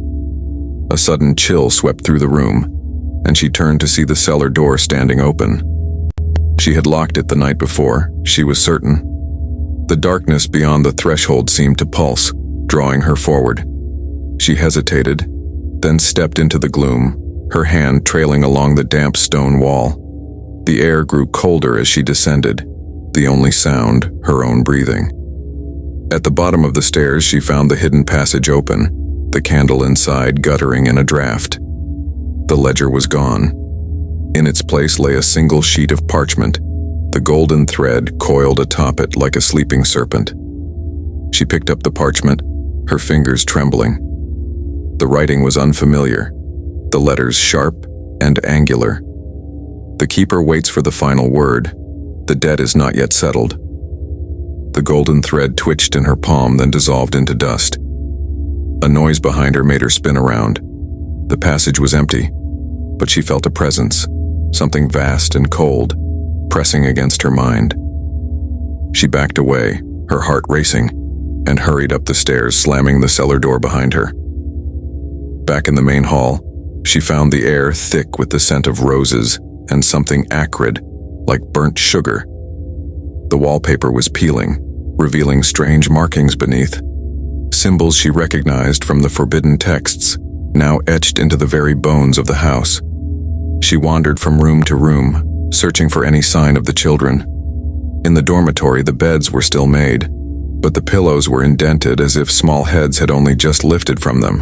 A sudden chill swept through the room, and she turned to see the cellar door standing open. She had locked it the night before, she was certain. The darkness beyond the threshold seemed to pulse, drawing her forward. She hesitated, then stepped into the gloom, her hand trailing along the damp stone wall. The air grew colder as she descended, the only sound her own breathing. At the bottom of the stairs, she found the hidden passage open, the candle inside guttering in a draught. The ledger was gone. In its place lay a single sheet of parchment, the golden thread coiled atop it like a sleeping serpent. She picked up the parchment, her fingers trembling. The writing was unfamiliar, the letters sharp and angular. The keeper waits for the final word. The debt is not yet settled. The golden thread twitched in her palm, then dissolved into dust. A noise behind her made her spin around. The passage was empty, but she felt a presence, something vast and cold, pressing against her mind. She backed away, her heart racing, and hurried up the stairs, slamming the cellar door behind her. Back in the main hall, she found the air thick with the scent of roses and something acrid, like burnt sugar. The wallpaper was peeling, revealing strange markings beneath, symbols she recognized from the forbidden texts, now etched into the very bones of the house. She wandered from room to room, searching for any sign of the children. In the dormitory, the beds were still made, but the pillows were indented as if small heads had only just lifted from them.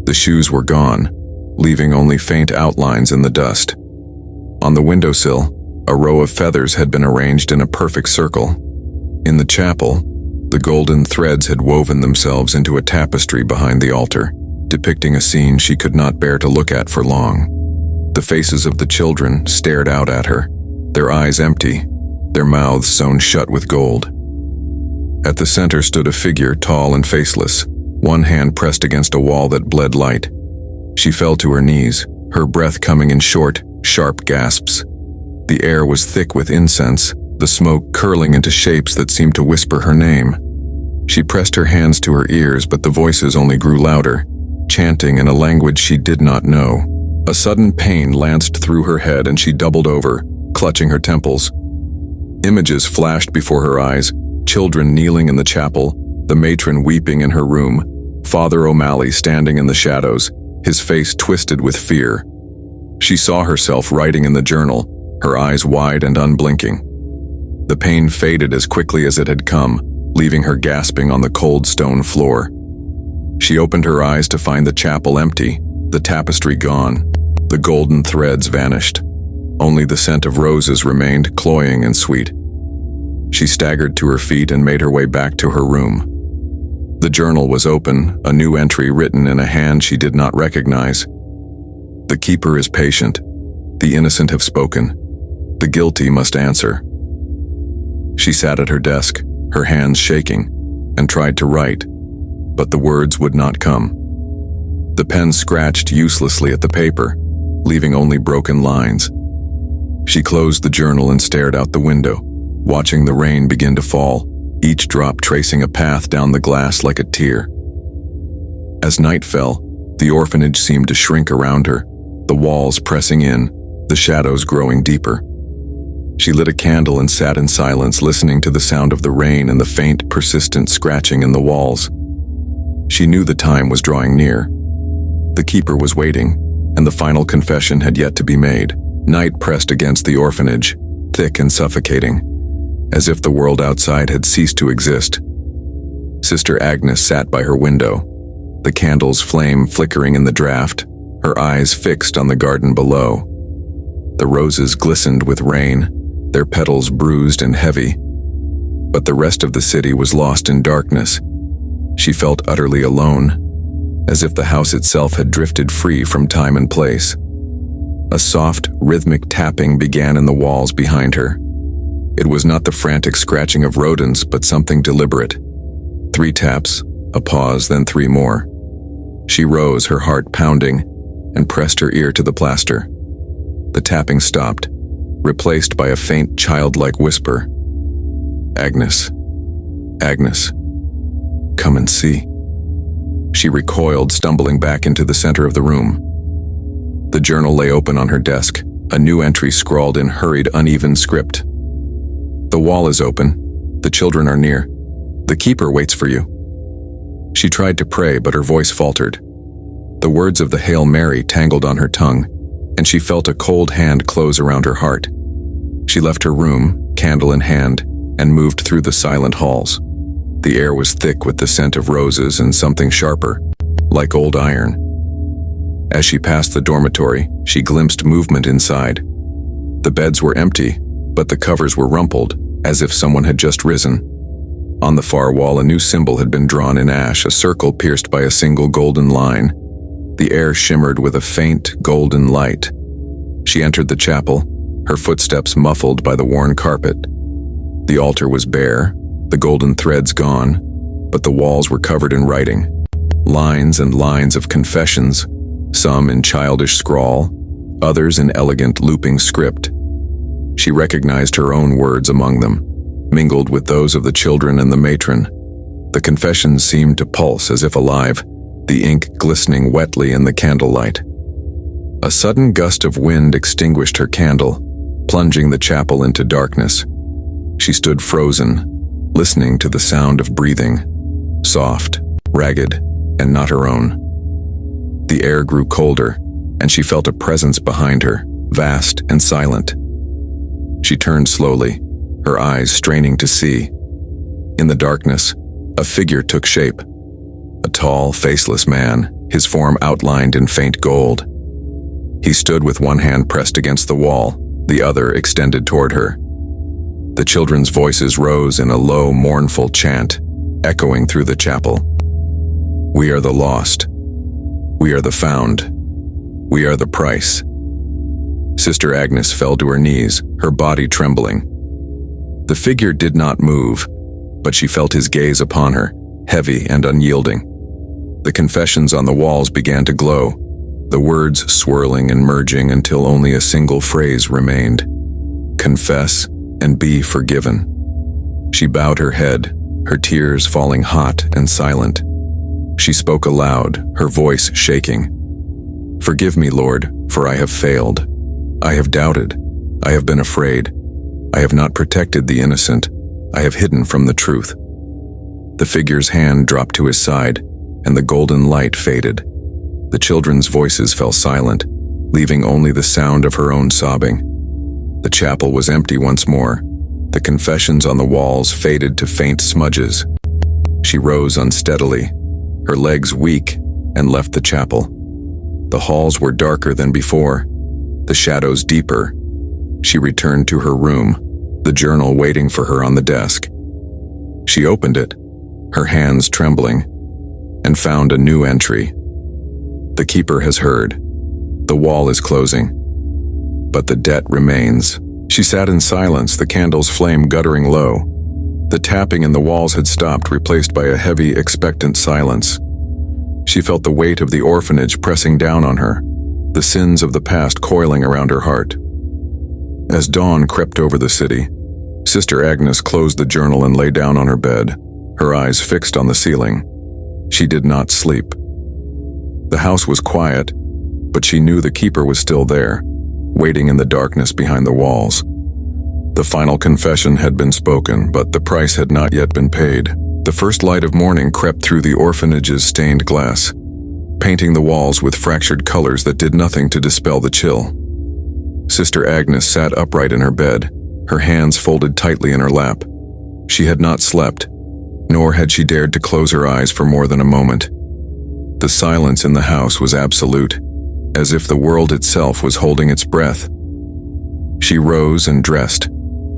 The shoes were gone, leaving only faint outlines in the dust. On the windowsill, a row of feathers had been arranged in a perfect circle. In the chapel, the golden threads had woven themselves into a tapestry behind the altar, depicting a scene she could not bear to look at for long. The faces of the children stared out at her, their eyes empty, their mouths sewn shut with gold. At the center stood a figure, tall and faceless, one hand pressed against a wall that bled light. She fell to her knees, her breath coming in short, sharp gasps. The air was thick with incense, the smoke curling into shapes that seemed to whisper her name. She pressed her hands to her ears, but the voices only grew louder, chanting in a language she did not know. A sudden pain lanced through her head and she doubled over, clutching her temples. Images flashed before her eyes, children kneeling in the chapel, the matron weeping in her room, Father O'Malley standing in the shadows, his face twisted with fear. She saw herself writing in the journal, her eyes wide and unblinking. The pain faded as quickly as it had come, leaving her gasping on the cold stone floor. She opened her eyes to find the chapel empty, the tapestry gone, the golden threads vanished. Only the scent of roses remained, cloying and sweet. She staggered to her feet and made her way back to her room. The journal was open, a new entry written in a hand she did not recognize. The keeper is patient. The innocent have spoken. The guilty must answer. She sat at her desk, her hands shaking, and tried to write, but the words would not come. The pen scratched uselessly at the paper, leaving only broken lines. She closed the journal and stared out the window, watching the rain begin to fall, each drop tracing a path down the glass like a tear. As night fell, the orphanage seemed to shrink around her, the walls pressing in, the shadows growing deeper. She lit a candle and sat in silence, listening to the sound of the rain and the faint, persistent scratching in the walls. She knew the time was drawing near. The keeper was waiting, and the final confession had yet to be made. Night pressed against the orphanage, thick and suffocating, as if the world outside had ceased to exist. Sister Agnes sat by her window, the candle's flame flickering in the draught, her eyes fixed on the garden below. The roses glistened with rain, their petals bruised and heavy, but the rest of the city was lost in darkness. She felt utterly alone, as if the house itself had drifted free from time and place. A soft, rhythmic tapping began in the walls behind her. It was not the frantic scratching of rodents, but something deliberate. 3 taps, a pause, then 3 more. She rose, her heart pounding, and pressed her ear to the plaster. The tapping stopped, replaced by a faint childlike whisper. "Agnes. Agnes. Come and see." She recoiled, stumbling back into the center of the room. The journal lay open on her desk, a new entry scrawled in hurried, uneven script. "The wall is open. The children are near. The keeper waits for you." She tried to pray, but her voice faltered. The words of the Hail Mary tangled on her tongue, and she felt a cold hand close around her heart. She left her room, candle in hand, and moved through the silent halls. The air was thick with the scent of roses and something sharper, like old iron. As she passed the dormitory, she glimpsed movement inside. The beds were empty, but the covers were rumpled, as if someone had just risen. On the far wall, a new symbol had been drawn in ash, a circle pierced by a single golden line. The air shimmered with a faint, golden light. She entered the chapel, her footsteps muffled by the worn carpet. The altar was bare, the golden threads gone, but the walls were covered in writing. Lines and lines of confessions, some in childish scrawl, others in elegant looping script. She recognized her own words among them, mingled with those of the children and the matron. The confessions seemed to pulse as if alive, the ink glistening wetly in the candlelight. A sudden gust of wind extinguished her candle, plunging the chapel into darkness. She stood frozen, listening to the sound of breathing, soft, ragged, and not her own. The air grew colder, and she felt a presence behind her, vast and silent. She turned slowly, her eyes straining to see. In the darkness, a figure took shape. A tall, faceless man, his form outlined in faint gold. He stood with one hand pressed against the wall, the other extended toward her. The children's voices rose in a low, mournful chant, echoing through the chapel. "We are the lost. We are the found. We are the price." Sister Agnes fell to her knees, her body trembling. The figure did not move, but she felt his gaze upon her, heavy and unyielding. The confessions on the walls began to glow, the words swirling and merging until only a single phrase remained: "Confess and be forgiven." She bowed her head, her tears falling hot and silent. She spoke aloud, her voice shaking. "Forgive me, Lord, for I have failed. I have doubted. I have been afraid. I have not protected the innocent. I have hidden from the truth." The figure's hand dropped to his side, and the golden light faded. The children's voices fell silent, leaving only the sound of her own sobbing. The chapel was empty once more. The confessions on the walls faded to faint smudges. She rose unsteadily, her legs weak, and left the chapel. The halls were darker than before, the shadows deeper. She returned to her room, the journal waiting for her on the desk. She opened it, her hands trembling, and found a new entry. "The keeper has heard. The wall is closing, but the debt remains." She sat in silence, the candle's flame guttering low. The tapping in the walls had stopped, replaced by a heavy, expectant silence. She felt the weight of the orphanage pressing down on her, the sins of the past coiling around her heart. As dawn crept over the city, Sister Agnes closed the journal and lay down on her bed, her eyes fixed on the ceiling. She did not sleep. The house was quiet, but she knew the keeper was still there, waiting in the darkness behind the walls. The final confession had been spoken, but the price had not yet been paid. The first light of morning crept through the orphanage's stained glass, painting the walls with fractured colors that did nothing to dispel the chill. Sister Agnes sat upright in her bed, her hands folded tightly in her lap. She had not slept, nor had she dared to close her eyes for more than a moment. The silence in the house was absolute, as if the world itself was holding its breath. She rose and dressed,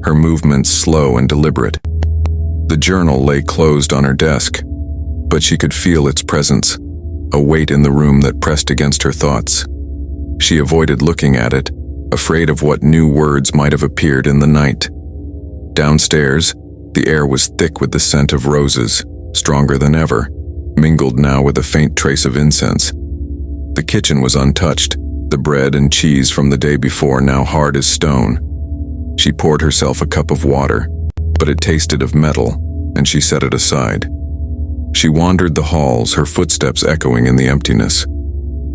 her movements slow and deliberate. The journal lay closed on her desk, but she could feel its presence, a weight in the room that pressed against her thoughts. She avoided looking at it, afraid of what new words might have appeared in the night. Downstairs, the air was thick with the scent of roses, stronger than ever, mingled now with a faint trace of incense. The kitchen was untouched, the bread and cheese from the day before now hard as stone. She poured herself a cup of water, but it tasted of metal, and she set it aside. She wandered the halls, her footsteps echoing in the emptiness.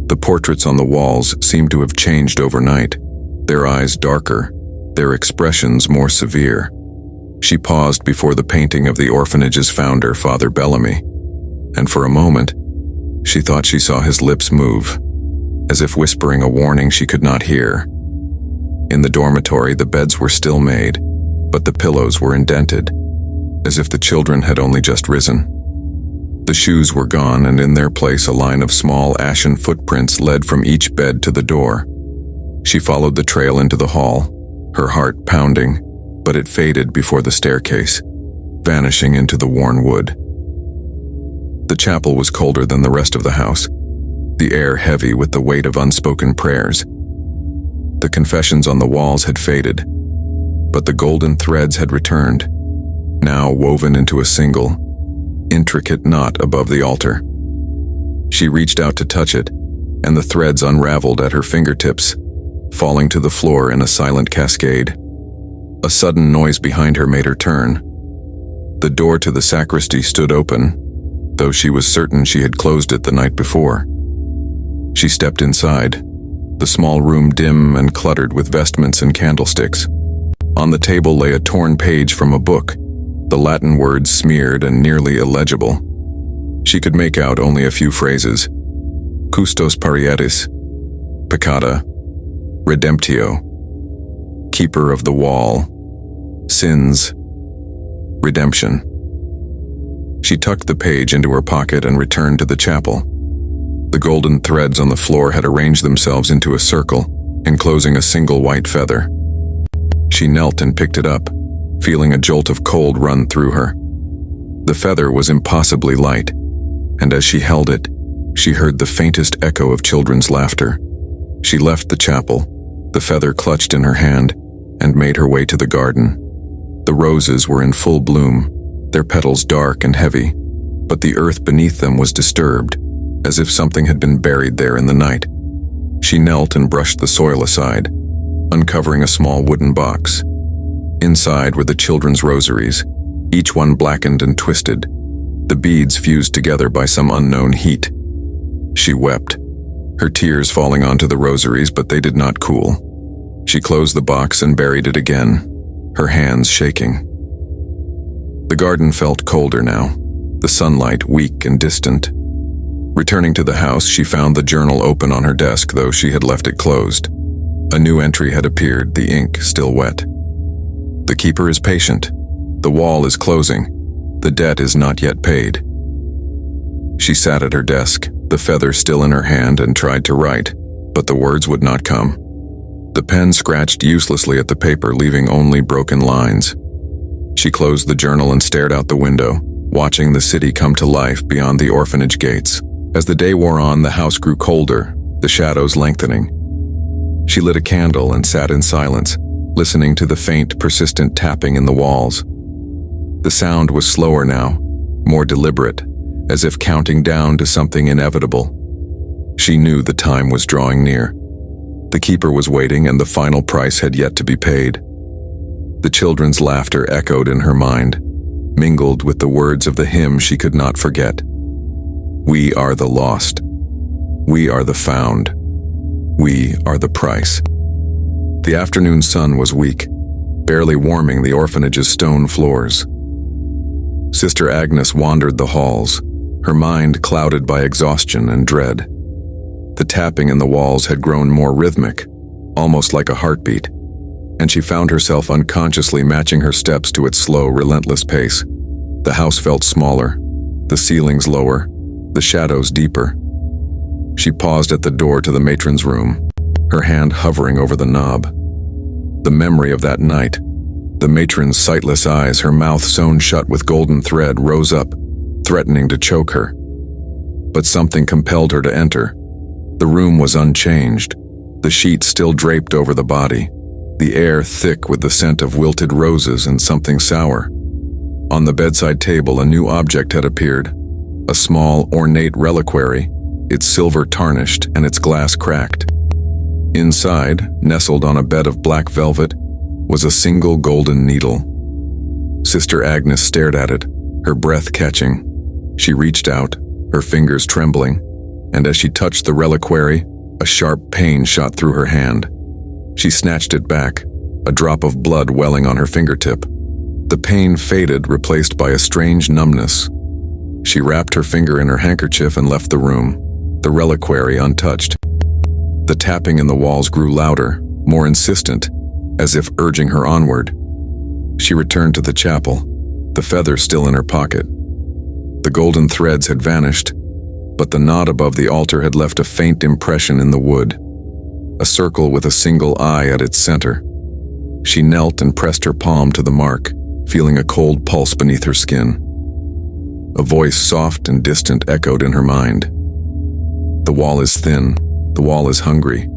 The portraits on the walls seemed to have changed overnight, their eyes darker, their expressions more severe. She paused before the painting of the orphanage's founder, Father Bellamy, and for a moment, she thought she saw his lips move, as if whispering a warning she could not hear. In the dormitory, the beds were still made, but the pillows were indented, as if the children had only just risen. The shoes were gone, and in their place a line of small ashen footprints led from each bed to the door. She followed the trail into the hall, her heart pounding, but it faded before the staircase, vanishing into the worn wood. The chapel was colder than the rest of the house, the air heavy with the weight of unspoken prayers. The confessions on the walls had faded, but the golden threads had returned, now woven into a single, intricate knot above the altar. She reached out to touch it, and the threads unraveled at her fingertips, falling to the floor in a silent cascade. A sudden noise behind her made her turn. The door to the sacristy stood open, though she was certain she had closed it the night before. She stepped inside, the small room dim and cluttered with vestments and candlesticks. On the table lay a torn page from a book, the Latin words smeared and nearly illegible. She could make out only a few phrases. Custos parietis, peccata, redemptio, keeper of the wall, sins, redemption. She tucked the page into her pocket and returned to the chapel. The golden threads on the floor had arranged themselves into a circle, enclosing a single white feather. She knelt and picked it up, feeling a jolt of cold run through her. The feather was impossibly light, and as she held it, she heard the faintest echo of children's laughter. She left the chapel, the feather clutched in her hand, and made her way to the garden. The roses were in full bloom, their petals dark and heavy, but the earth beneath them was disturbed, as if something had been buried there in the night. She knelt and brushed the soil aside, uncovering a small wooden box. Inside were the children's rosaries, each one blackened and twisted, the beads fused together by some unknown heat. She wept, her tears falling onto the rosaries, but they did not cool. She closed the box and buried it again, her hands shaking. The garden felt colder now, the sunlight weak and distant. Returning to the house, she found the journal open on her desk, though she had left it closed. A new entry had appeared, the ink still wet. The keeper is patient. The wall is closing. The debt is not yet paid. She sat at her desk, the feather still in her hand, and tried to write, but the words would not come. The pen scratched uselessly at the paper, leaving only broken lines. She closed the journal and stared out the window, watching the city come to life beyond the orphanage gates. As the day wore on, the house grew colder, the shadows lengthening. She lit a candle and sat in silence, listening to the faint, persistent tapping in the walls. The sound was slower now, more deliberate, as if counting down to something inevitable. She knew the time was drawing near. The keeper was waiting, and the final price had yet to be paid. The children's laughter echoed in her mind, mingled with the words of the hymn she could not forget. We are the lost. We are the found. We are the price. The afternoon sun was weak, barely warming the orphanage's stone floors. Sister Agnes wandered the halls, her mind clouded by exhaustion and dread. The tapping in the walls had grown more rhythmic, almost like a heartbeat, and she found herself unconsciously matching her steps to its slow, relentless pace. The house felt smaller, the ceilings lower, the shadows deeper. She paused at the door to the matron's room, her hand hovering over the knob. The memory of that night, the matron's sightless eyes, her mouth sewn shut with golden thread, rose up, threatening to choke her. But something compelled her to enter. The room was unchanged, the sheet still draped over the body, the air thick with the scent of wilted roses and something sour. On the bedside table, a new object had appeared, a small, ornate reliquary, its silver tarnished and its glass cracked. Inside, nestled on a bed of black velvet, was a single golden needle. Sister Agnes stared at it, her breath catching. She reached out, her fingers trembling, and as she touched the reliquary, a sharp pain shot through her hand. She snatched it back, a drop of blood welling on her fingertip. The pain faded, replaced by a strange numbness. She wrapped her finger in her handkerchief and left the room, the reliquary untouched. The tapping in the walls grew louder, more insistent, as if urging her onward. She returned to the chapel, the feather still in her pocket. The golden threads had vanished, but the knot above the altar had left a faint impression in the wood, a circle with a single eye at its center. She knelt and pressed her palm to the mark, feeling a cold pulse beneath her skin. A voice soft and distant echoed in her mind. The wall is thin, the wall is hungry,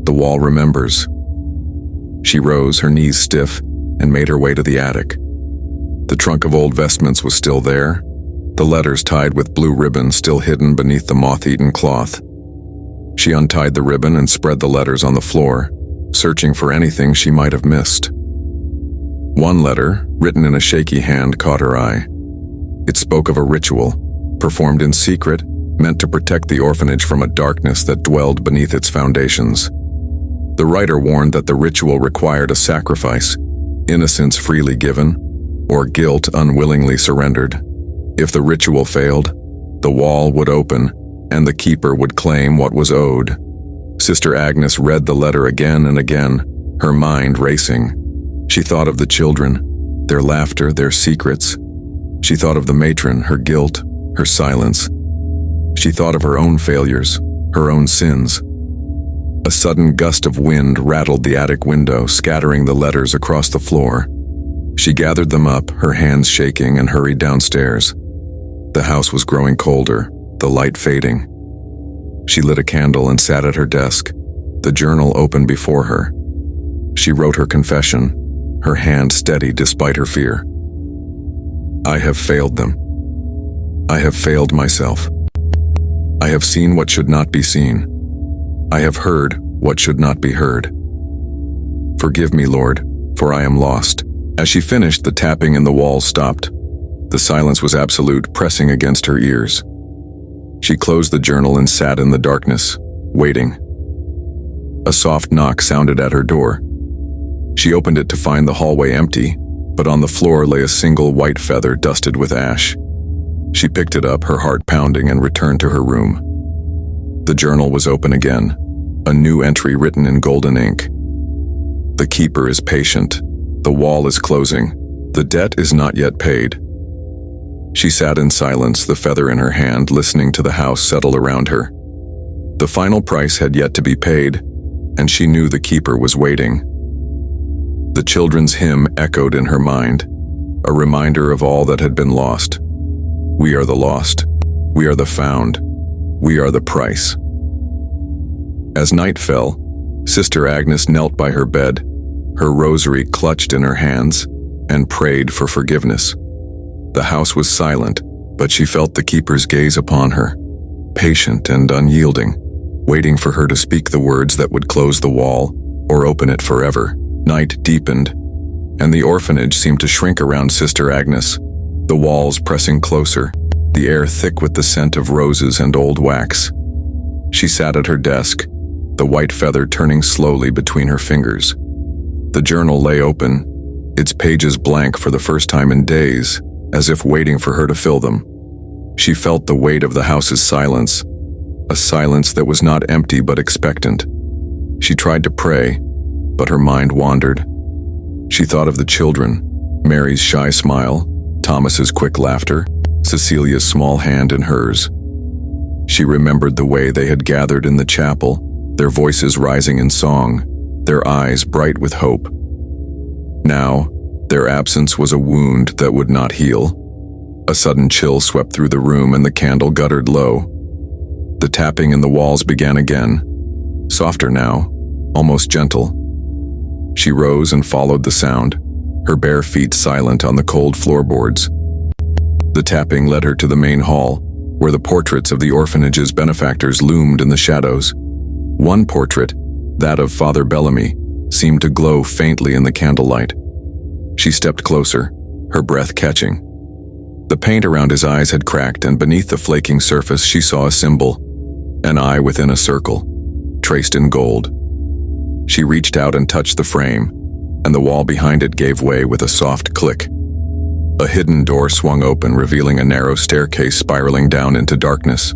the wall remembers. She rose, her knees stiff, and made her way to the attic. The trunk of old vestments was still there, the letters tied with blue ribbon still hidden beneath the moth-eaten cloth. She untied the ribbon and spread the letters on the floor, searching for anything she might have missed. One letter, written in a shaky hand, caught her eye. It spoke of a ritual, performed in secret, meant to protect the orphanage from a darkness that dwelled beneath its foundations. The writer warned that the ritual required a sacrifice, innocence freely given, or guilt unwillingly surrendered. If the ritual failed, the wall would open, and the keeper would claim what was owed. Sister Agnes read the letter again and again, her mind racing. She thought of the children, their laughter, their secrets. She thought of the matron, her guilt, her silence. She thought of her own failures, her own sins. A sudden gust of wind rattled the attic window, scattering the letters across the floor. She gathered them up, her hands shaking, and hurried downstairs. The house was growing colder, the light fading. She lit a candle and sat at her desk, the journal open before her. She wrote her confession, her hand steady despite her fear. I have failed them. I have failed myself. I have seen what should not be seen. I have heard what should not be heard. Forgive me, Lord, for I am lost. As she finished, the tapping in the walls stopped. The silence was absolute, pressing against her ears. She closed the journal and sat in the darkness, waiting. A soft knock sounded at her door. She opened it to find the hallway empty, but on the floor lay a single white feather dusted with ash. She picked it up, her heart pounding, and returned to her room. The journal was open again, a new entry written in golden ink. The keeper is patient. The wall is closing. The debt is not yet paid. She sat in silence, the feather in her hand, listening to the house settle around her. The final price had yet to be paid, and she knew the keeper was waiting. The children's hymn echoed in her mind, a reminder of all that had been lost. We are the lost. We are the found. We are the price. As night fell, Sister Agnes knelt by her bed, her rosary clutched in her hands, and prayed for forgiveness. The house was silent, but she felt the keeper's gaze upon her, patient and unyielding, waiting for her to speak the words that would close the wall or open it forever. Night deepened, and the orphanage seemed to shrink around Sister Agnes, the walls pressing closer, the air thick with the scent of roses and old wax. She sat at her desk, the white feather turning slowly between her fingers. The journal lay open, its pages blank for the first time in days, as if waiting for her to fill them. She felt the weight of the house's silence, a silence that was not empty but expectant. She tried to pray, but her mind wandered. She thought of the children, Mary's shy smile, Thomas's quick laughter, Cecilia's small hand in hers. She remembered the way they had gathered in the chapel, their voices rising in song, their eyes bright with hope. Now, their absence was a wound that would not heal. A sudden chill swept through the room and the candle guttered low. The tapping in the walls began again, softer now, almost gentle. She rose and followed the sound, her bare feet silent on the cold floorboards. The tapping led her to the main hall, where the portraits of the orphanage's benefactors loomed in the shadows. One portrait, that of Father Bellamy, seemed to glow faintly in the candlelight. She stepped closer, her breath catching. The paint around his eyes had cracked, and beneath the flaking surface she saw a symbol, an eye within a circle, traced in gold. She reached out and touched the frame, and the wall behind it gave way with a soft click. A hidden door swung open, revealing a narrow staircase spiraling down into darkness.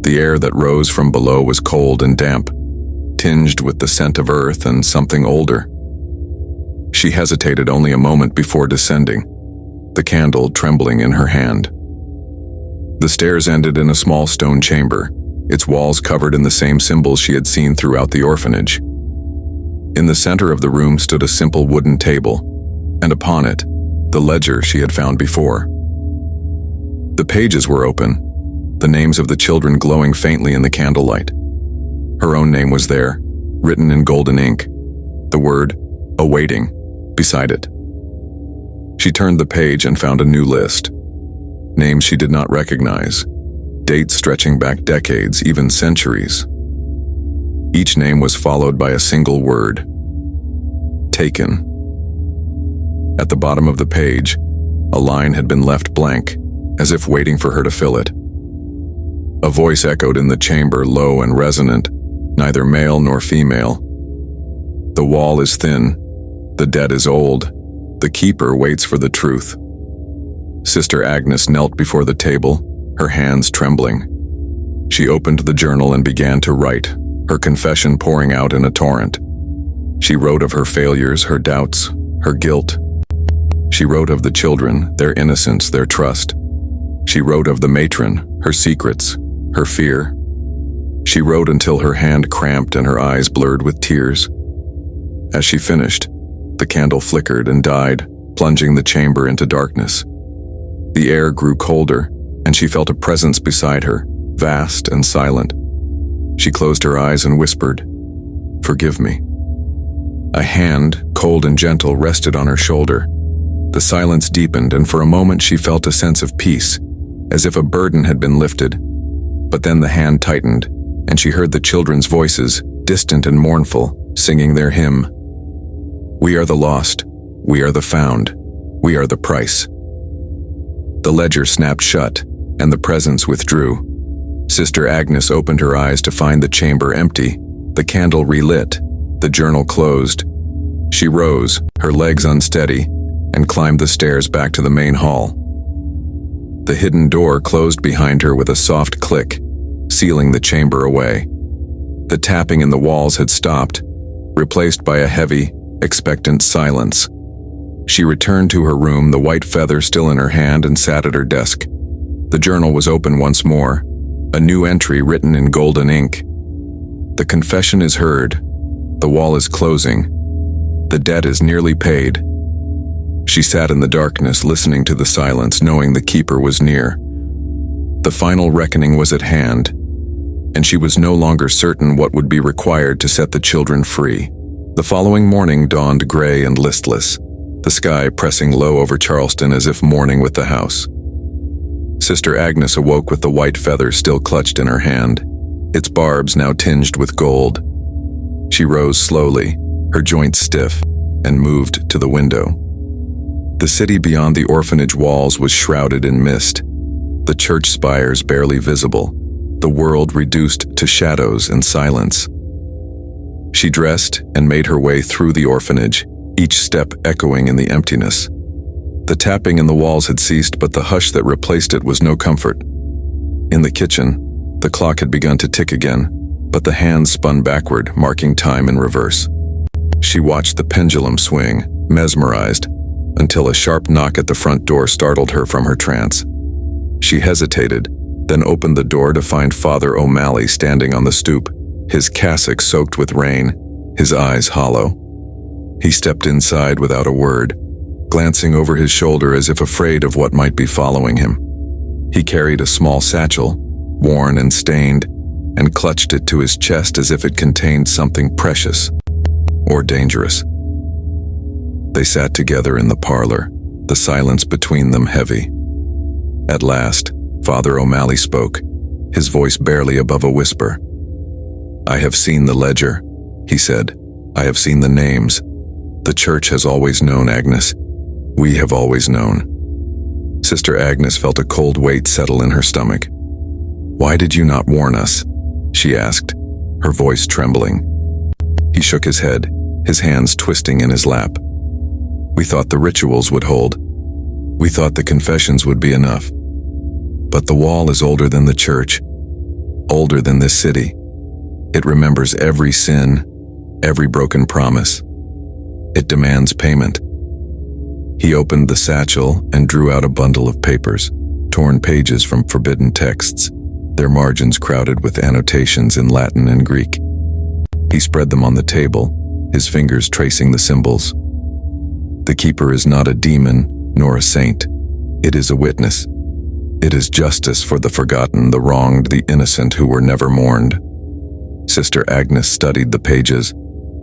The air that rose from below was cold and damp, tinged with the scent of earth and something older. She hesitated only a moment before descending, the candle trembling in her hand. The stairs ended in a small stone chamber, its walls covered in the same symbols she had seen throughout the orphanage. In the center of the room stood a simple wooden table, and upon it, the ledger she had found before. The pages were open, the names of the children glowing faintly in the candlelight. Her own name was there, written in golden ink, the word "awaiting" beside it. She turned the page and found a new list. Names she did not recognize, dates stretching back decades, even centuries. Each name was followed by a single word: taken. At the bottom of the page, a line had been left blank, as if waiting for her to fill it. A voice echoed in the chamber, low and resonant, neither male nor female. The wall is thin, the dead is old, the keeper waits for the truth. Sister Agnes knelt before the table, her hands trembling. She opened the journal and began to write, her confession pouring out in a torrent. She wrote of her failures, her doubts, her guilt. She wrote of the children, their innocence, their trust. She wrote of the matron, her secrets, her fear. She wrote until her hand cramped and her eyes blurred with tears. As she finished, the candle flickered and died, plunging the chamber into darkness. The air grew colder, and she felt a presence beside her, vast and silent. She closed her eyes and whispered, "Forgive me." A hand, cold and gentle, rested on her shoulder. The silence deepened, and for a moment she felt a sense of peace, as if a burden had been lifted. But then the hand tightened, and she heard the children's voices, distant and mournful, singing their hymn. "We are the lost, we are the found, we are the price." The ledger snapped shut, and the presence withdrew. Sister Agnes opened her eyes to find the chamber empty, the candle relit, the journal closed. She rose, her legs unsteady, and climbed the stairs back to the main hall. The hidden door closed behind her with a soft click, sealing the chamber away. The tapping in the walls had stopped, replaced by a heavy, expectant silence. She returned to her room, the white feather still in her hand, and sat at her desk. The journal was open once more, a new entry written in golden ink. "The confession is heard. The wall is closing. The debt is nearly paid." She sat in the darkness, listening to the silence, knowing the keeper was near. The final reckoning was at hand, and she was no longer certain what would be required to set the children free. The following morning dawned gray and listless, the sky pressing low over Charleston as if mourning with the house. Sister Agnes awoke with the white feather still clutched in her hand, its barbs now tinged with gold. She rose slowly, her joints stiff, and moved to the window. The city beyond the orphanage walls was shrouded in mist, the church spires barely visible, the world reduced to shadows and silence. She dressed and made her way through the orphanage, each step echoing in the emptiness. The tapping in the walls had ceased, but the hush that replaced it was no comfort. In the kitchen, the clock had begun to tick again, but the hands spun backward, marking time in reverse. She watched the pendulum swing, mesmerized, until a sharp knock at the front door startled her from her trance. She hesitated, then opened the door to find Father O'Malley standing on the stoop, his cassock soaked with rain, his eyes hollow. He stepped inside without a word, glancing over his shoulder as if afraid of what might be following him. He carried a small satchel, worn and stained, and clutched it to his chest as if it contained something precious or dangerous. They sat together in the parlor, the silence between them heavy. At last, Father O'Malley spoke, his voice barely above a whisper. "I have seen the ledger," he said. "I have seen the names. The church has always known, Agnes. We have always known." Sister Agnes felt a cold weight settle in her stomach. "Why did you not warn us?" she asked, her voice trembling. He shook his head, his hands twisting in his lap. "We thought the rituals would hold. We thought the confessions would be enough. But the wall is older than the church, older than this city. It remembers every sin, every broken promise. It demands payment." He opened the satchel and drew out a bundle of papers, torn pages from forbidden texts, their margins crowded with annotations in Latin and Greek. He spread them on the table, his fingers tracing the symbols. "The keeper is not a demon nor a saint. It is a witness. It is justice for the forgotten, the wronged, the innocent who were never mourned." Sister Agnes studied the pages,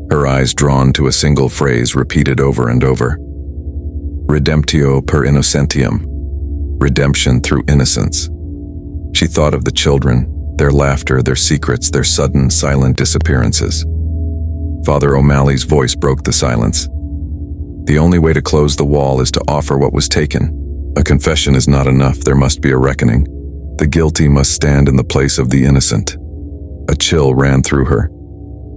her eyes drawn to a single phrase repeated over and over. "Redemptio per innocentium," redemption through innocence. She thought of the children, their laughter, their secrets, their sudden, silent disappearances. Father O'Malley's voice broke the silence. "The only way to close the wall is to offer what was taken. A confession is not enough, there must be a reckoning. The guilty must stand in the place of the innocent." A chill ran through her.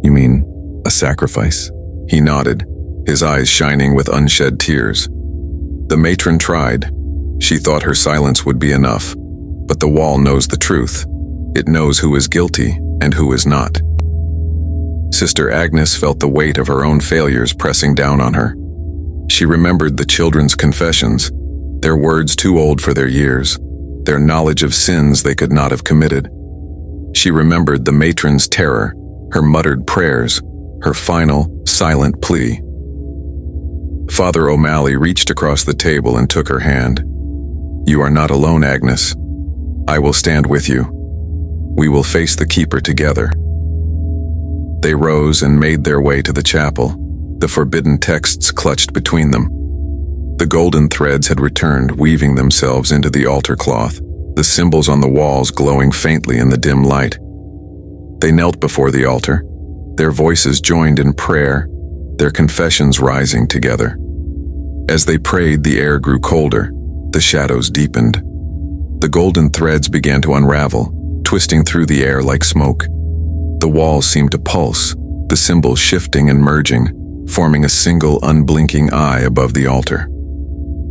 "You mean a sacrifice?" He nodded, his eyes shining with unshed tears. The matron tried. She thought her silence would be enough. But the wall knows the truth. It knows who is guilty and who is not. Sister Agnes felt the weight of her own failures pressing down on her. She remembered the children's confessions, their words too old for their years, their knowledge of sins they could not have committed. She remembered the matron's terror, her muttered prayers, her final, silent plea. Father O'Malley reached across the table and took her hand. "You are not alone, Agnes. I will stand with you. We will face the keeper together." They rose and made their way to the chapel, the forbidden texts clutched between them. The golden threads had returned, weaving themselves into the altar cloth, the symbols on the walls glowing faintly in the dim light. They knelt before the altar, their voices joined in prayer, their confessions rising together. As they prayed, the air grew colder, the shadows deepened. The golden threads began to unravel, twisting through the air like smoke. The walls seemed to pulse, the symbols shifting and merging, forming a single unblinking eye above the altar.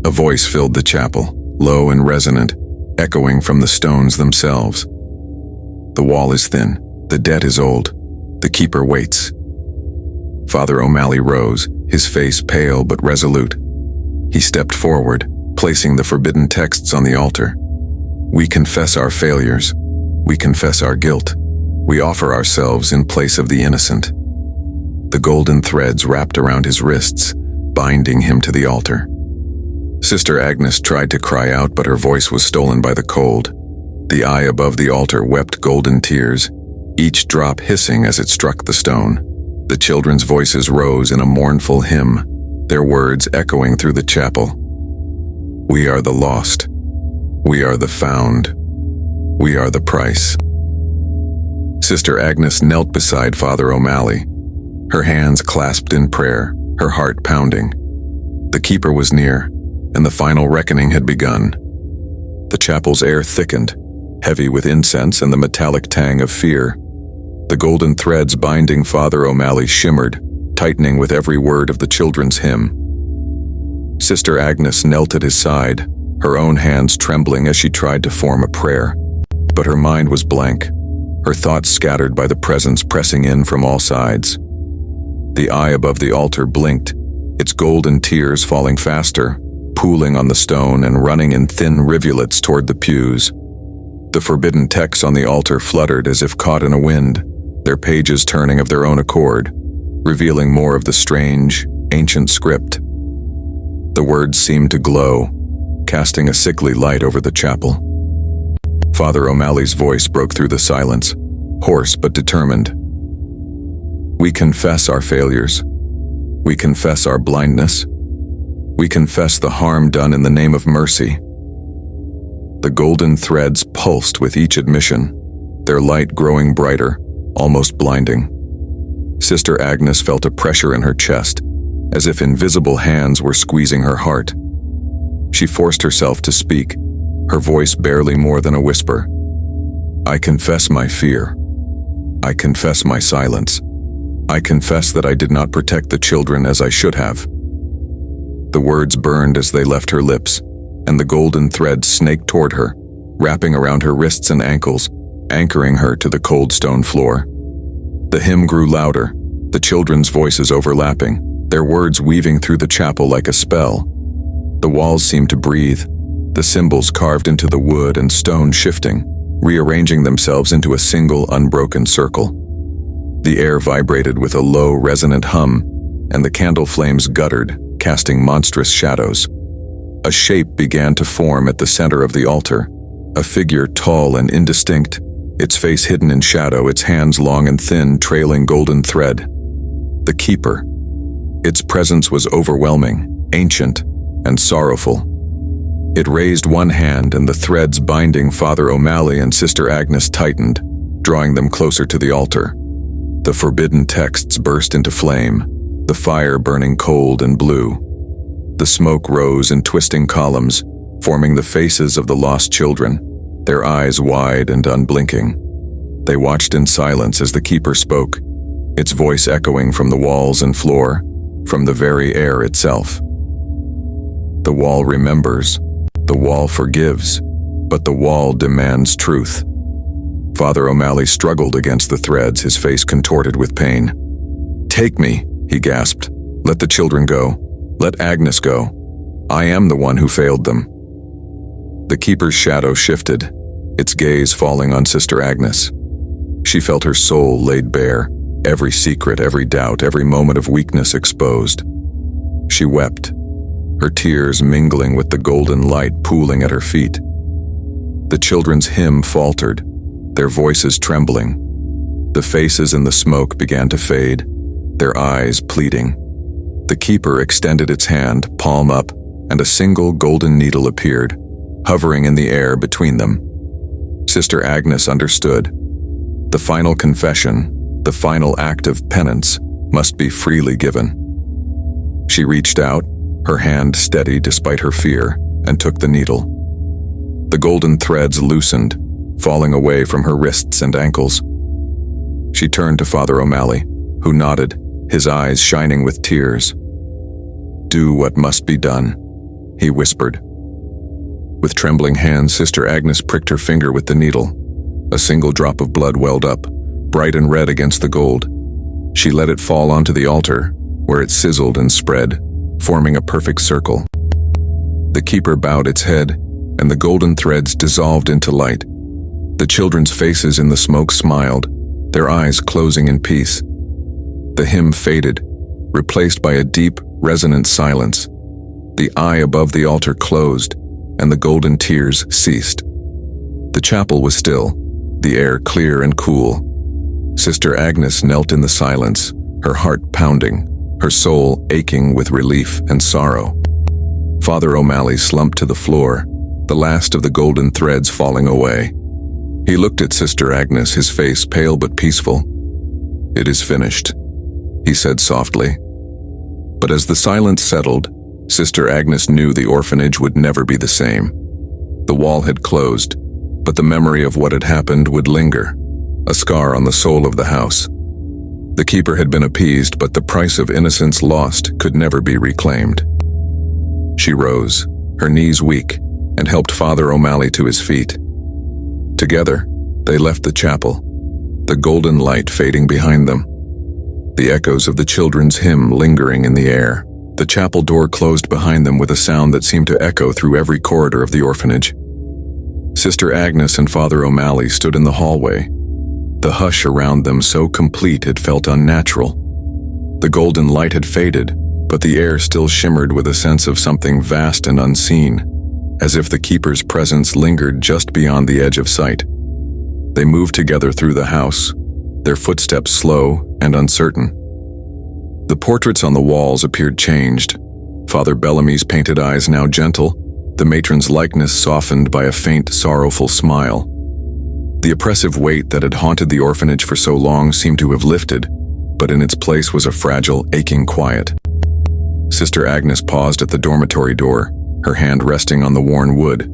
A voice filled the chapel, low and resonant, echoing from the stones themselves. "The wall is thin, the debt is old, the keeper waits." Father O'Malley rose, his face pale but resolute. He stepped forward, placing the forbidden texts on the altar. "We confess our failures. We confess our guilt. We offer ourselves in place of the innocent." The golden threads wrapped around his wrists, binding him to the altar. Sister Agnes tried to cry out, but her voice was stolen by the cold. The eye above the altar wept golden tears, each drop hissing as it struck the stone. The children's voices rose in a mournful hymn, their words echoing through the chapel. "We are the lost. We are the found. We are the price." Sister Agnes knelt beside Father O'Malley, her hands clasped in prayer, her heart pounding. The keeper was near, and the final reckoning had begun. The chapel's air thickened, heavy with incense and the metallic tang of fear. The golden threads binding Father O'Malley shimmered, tightening with every word of the children's hymn. Sister Agnes knelt at his side, her own hands trembling as she tried to form a prayer. But her mind was blank, her thoughts scattered by the presence pressing in from all sides. The eye above the altar blinked, its golden tears falling faster, pooling on the stone and running in thin rivulets toward the pews. The forbidden texts on the altar fluttered as if caught in a wind, their pages turning of their own accord, revealing more of the strange, ancient script. The words seemed to glow, casting a sickly light over the chapel. Father O'Malley's voice broke through the silence, hoarse but determined. "We confess our failures. We confess our blindness. We confess the harm done in the name of mercy." The golden threads pulsed with each admission, their light growing brighter, almost blinding. Sister Agnes felt a pressure in her chest, as if invisible hands were squeezing her heart. She forced herself to speak, her voice barely more than a whisper. "I confess my fear. I confess my silence. I confess that I did not protect the children as I should have." The words burned as they left her lips, and the golden thread snaked toward her, wrapping around her wrists and ankles, anchoring her to the cold stone floor. The hymn grew louder, the children's voices overlapping, their words weaving through the chapel like a spell. The walls seemed to breathe, the symbols carved into the wood and stone shifting, rearranging themselves into a single unbroken circle. The air vibrated with a low, resonant hum, and the candle flames guttered, casting monstrous shadows. A shape began to form at the center of the altar, a figure tall and indistinct, its face hidden in shadow, its hands long and thin, trailing golden thread. The Keeper. Its presence was overwhelming, ancient, and sorrowful. It raised one hand, and the threads binding Father O'Malley and Sister Agnes tightened, drawing them closer to the altar. The forbidden texts burst into flame, the fire burning cold and blue. The smoke rose in twisting columns, forming the faces of the lost children, their eyes wide and unblinking. They watched in silence as the Keeper spoke, its voice echoing from the walls and floor, from the very air itself. The wall remembers, the wall forgives, but the wall demands truth. Father O'Malley struggled against the threads, his face contorted with pain. "Take me," he gasped. "Let the children go. Let Agnes go. I am the one who failed them." The Keeper's shadow shifted, its gaze falling on Sister Agnes. She felt her soul laid bare, every secret, every doubt, every moment of weakness exposed. She wept, her tears mingling with the golden light pooling at her feet. The children's hymn faltered, their voices trembling. The faces in the smoke began to fade, their eyes pleading. The Keeper extended its hand, palm up, and a single golden needle appeared, hovering in the air between them. Sister Agnes understood. The final confession, the final act of penance, must be freely given. She reached out, her hand steady despite her fear, and took the needle. The golden threads loosened, falling away from her wrists and ankles. She turned to Father O'Malley, who nodded, his eyes shining with tears. "Do what must be done," he whispered. With trembling hands, Sister Agnes pricked her finger with the needle. A single drop of blood welled up, bright and red against the gold. She let it fall onto the altar, where it sizzled and spread, forming a perfect circle. The Keeper bowed its head, and the golden threads dissolved into light. The children's faces in the smoke smiled, their eyes closing in peace. The hymn faded, replaced by a deep, resonant silence. The eye above the altar closed, and the golden tears ceased. The chapel was still, the air clear and cool. Sister Agnes knelt in the silence, her heart pounding, her soul aching with relief and sorrow. Father O'Malley slumped to the floor, the last of the golden threads falling away. He looked at Sister Agnes, his face pale but peaceful. "It is finished," he said softly. But as the silence settled, Sister Agnes knew the orphanage would never be the same. The wall had closed, but the memory of what had happened would linger, a scar on the soul of the house. The Keeper had been appeased, but the price of innocence lost could never be reclaimed. She rose, her knees weak, and helped Father O'Malley to his feet. Together, they left the chapel, the golden light fading behind them, the echoes of the children's hymn lingering in the air. The chapel door closed behind them with a sound that seemed to echo through every corridor of the orphanage. Sister Agnes and Father O'Malley stood in the hallway, the hush around them so complete it felt unnatural. The golden light had faded, but the air still shimmered with a sense of something vast and unseen, as if the Keeper's presence lingered just beyond the edge of sight. They moved together through the house, their footsteps slow and uncertain. The portraits on the walls appeared changed. Father Bellamy's painted eyes now gentle, the matron's likeness softened by a faint, sorrowful smile. The oppressive weight that had haunted the orphanage for so long seemed to have lifted, but in its place was a fragile, aching quiet. Sister Agnes paused at the dormitory door, her hand resting on the worn wood.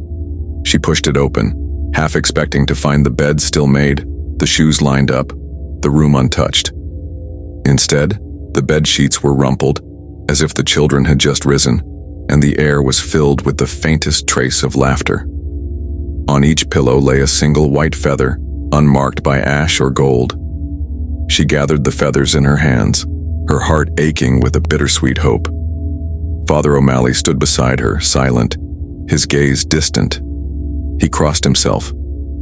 She pushed it open, half expecting to find the bed still made, the shoes lined up, the room untouched. Instead, the bed sheets were rumpled, as if the children had just risen, and the air was filled with the faintest trace of laughter. On each pillow lay a single white feather, unmarked by ash or gold. She gathered the feathers in her hands, her heart aching with a bittersweet hope. Father O'Malley stood beside her, silent, his gaze distant. He crossed himself,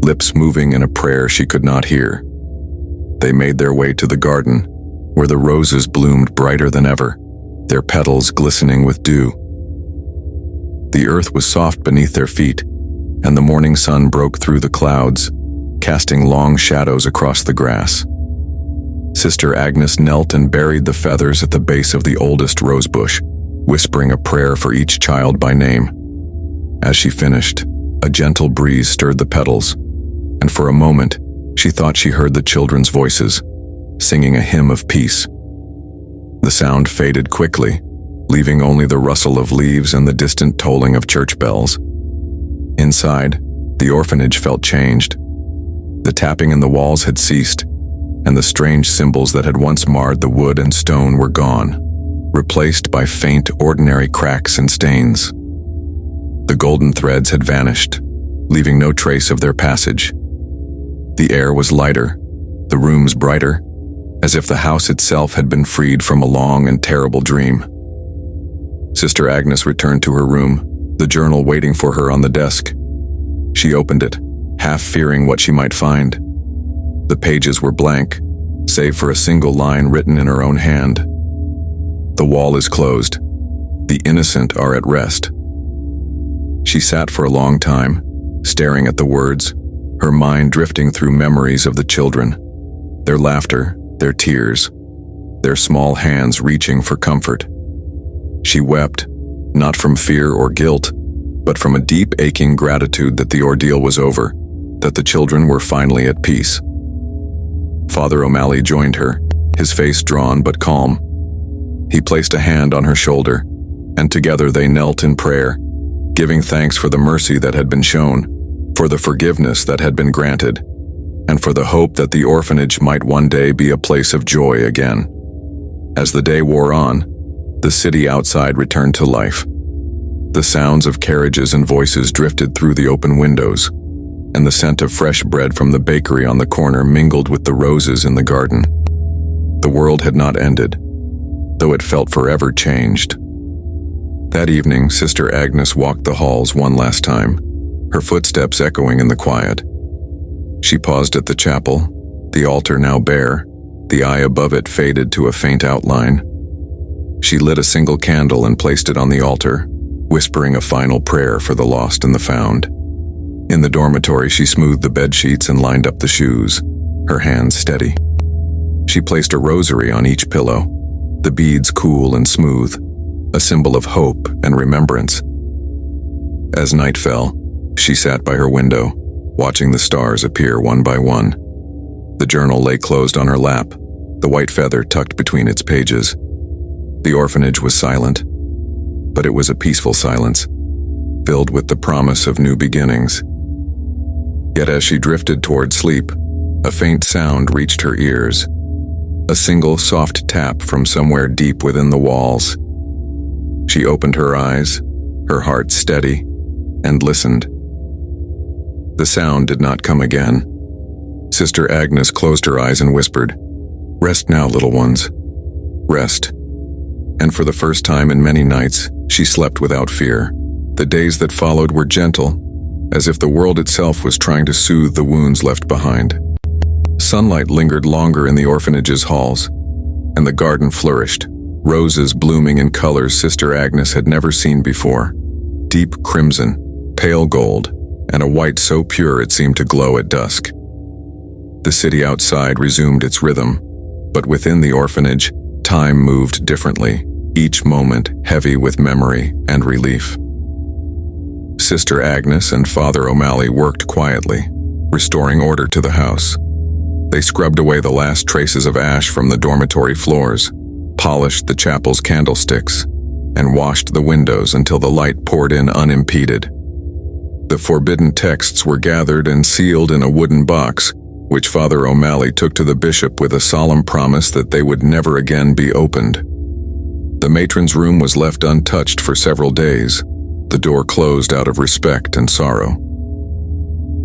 lips moving in a prayer she could not hear. They made their way to the garden, where the roses bloomed brighter than ever, their petals glistening with dew. The earth was soft beneath their feet, and the morning sun broke through the clouds, casting long shadows across the grass. Sister Agnes knelt and buried the feathers at the base of the oldest rosebush, whispering a prayer for each child by name. As she finished, a gentle breeze stirred the petals, and for a moment, she thought she heard the children's voices, singing a hymn of peace. The sound faded quickly, leaving only the rustle of leaves and the distant tolling of church bells. Inside, the orphanage felt changed. The tapping in the walls had ceased, and the strange symbols that had once marred the wood and stone were gone, replaced by faint, ordinary cracks and stains. The golden threads had vanished, leaving no trace of their passage. The air was lighter, the rooms brighter, as if the house itself had been freed from a long and terrible dream. Sister Agnes returned to her room, the journal waiting for her on the desk. She opened it, half fearing what she might find. The pages were blank, save for a single line written in her own hand. The wall is closed. The innocent are at rest. She sat for a long time, staring at the words, her mind drifting through memories of the children, their laughter, their tears, their small hands reaching for comfort. She wept, not from fear or guilt, but from a deep aching gratitude that the ordeal was over, that the children were finally at peace. Father O'Malley joined her, his face drawn but calm. He placed a hand on her shoulder, and together they knelt in prayer, giving thanks for the mercy that had been shown, for the forgiveness that had been granted, and for the hope that the orphanage might one day be a place of joy again. As the day wore on, the city outside returned to life. The sounds of carriages and voices drifted through the open windows, and the scent of fresh bread from the bakery on the corner mingled with the roses in the garden. The world had not ended, though it felt forever changed. That evening, Sister Agnes walked the halls one last time, her footsteps echoing in the quiet. She paused at the chapel, the altar now bare, the eye above it faded to a faint outline. She lit a single candle and placed it on the altar, whispering a final prayer for the lost and the found. In the dormitory, she smoothed the bed sheets and lined up the shoes, her hands steady. She placed a rosary on each pillow, the beads cool and smooth, a symbol of hope and remembrance. As night fell, she sat by her window, watching the stars appear one by one. The journal lay closed on her lap, the white feather tucked between its pages. The orphanage was silent, but it was a peaceful silence, filled with the promise of new beginnings. Yet as she drifted toward sleep, a faint sound reached her ears, a single soft tap from somewhere deep within the walls. She opened her eyes, her heart steady, and listened. The sound did not come again. Sister Agnes closed her eyes and whispered, "Rest now, little ones. Rest." And for the first time in many nights, she slept without fear. The days that followed were gentle, as if the world itself was trying to soothe the wounds left behind. Sunlight lingered longer in the orphanage's halls, and the garden flourished, roses blooming in colors Sister Agnes had never seen before. Deep crimson, pale gold, and a white so pure it seemed to glow at dusk. The city outside resumed its rhythm, but within the orphanage, time moved differently, each moment heavy with memory and relief. Sister Agnes and Father O'Malley worked quietly, restoring order to the house. They scrubbed away the last traces of ash from the dormitory floors, polished the chapel's candlesticks, and washed the windows until the light poured in unimpeded. The forbidden texts were gathered and sealed in a wooden box, which Father O'Malley took to the bishop with a solemn promise that they would never again be opened. The matron's room was left untouched for several days, the door closed out of respect and sorrow.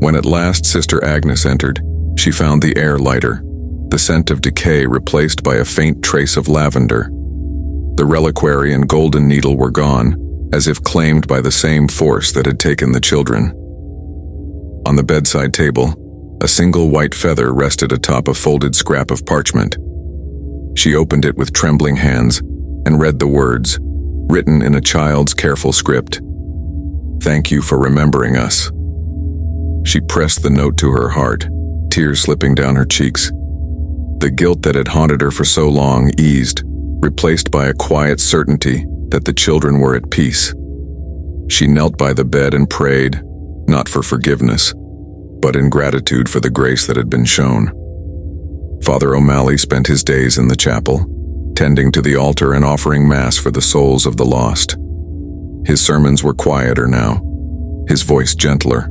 When at last Sister Agnes entered, she found the air lighter, the scent of decay replaced by a faint trace of lavender. The reliquary and golden needle were gone, as if claimed by the same force that had taken the children. On the bedside table, a single white feather rested atop a folded scrap of parchment. She opened it with trembling hands and read the words, written in a child's careful script. "Thank you for remembering us." She pressed the note to her heart, tears slipping down her cheeks. The guilt that had haunted her for so long eased, replaced by a quiet certainty that the children were at peace. She knelt by the bed and prayed, not for forgiveness, but in gratitude for the grace that had been shown. Father O'Malley spent his days in the chapel, tending to the altar and offering Mass for the souls of the lost. His sermons were quieter now, his voice gentler,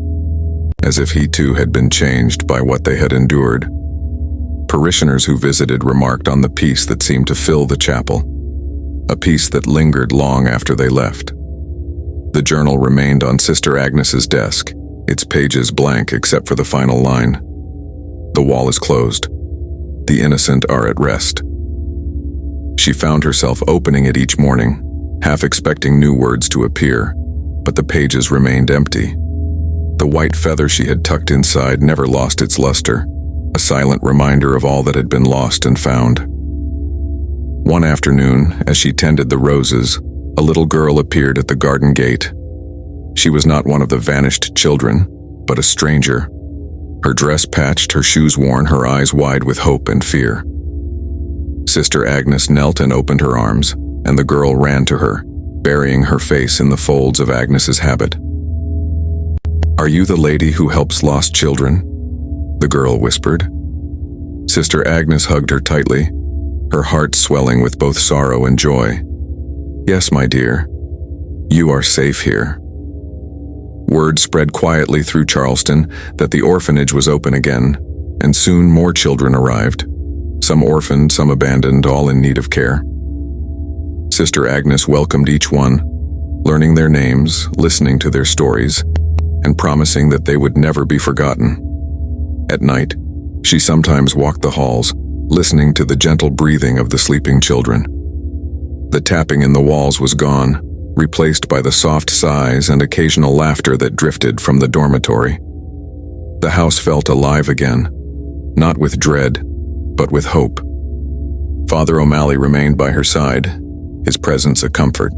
as if he too had been changed by what they had endured. Parishioners who visited remarked on the peace that seemed to fill the chapel, a peace that lingered long after they left. The journal remained on Sister Agnes's desk, its pages blank except for the final line. "The wall is closed. The innocent are at rest." She found herself opening it each morning, half expecting new words to appear, but the pages remained empty. The white feather she had tucked inside never lost its luster, a silent reminder of all that had been lost and found. One afternoon, as she tended the roses, a little girl appeared at the garden gate. She was not one of the vanished children, but a stranger. Her dress patched, her shoes worn, her eyes wide with hope and fear. Sister Agnes knelt and opened her arms, and the girl ran to her, burying her face in the folds of Agnes's habit. "Are you the lady who helps lost children?" the girl whispered. Sister Agnes hugged her tightly, her heart swelling with both sorrow and joy. "Yes, my dear. You are safe here." Word spread quietly through Charleston that the orphanage was open again, and soon more children arrived, some orphaned, some abandoned, all in need of care. Sister Agnes welcomed each one, learning their names, listening to their stories, and promising that they would never be forgotten. At night, she sometimes walked the halls, listening to the gentle breathing of the sleeping children. The tapping in the walls was gone, replaced by the soft sighs and occasional laughter that drifted from the dormitory. The house felt alive again, not with dread, but with hope. Father O'Malley remained by her side, his presence a comfort.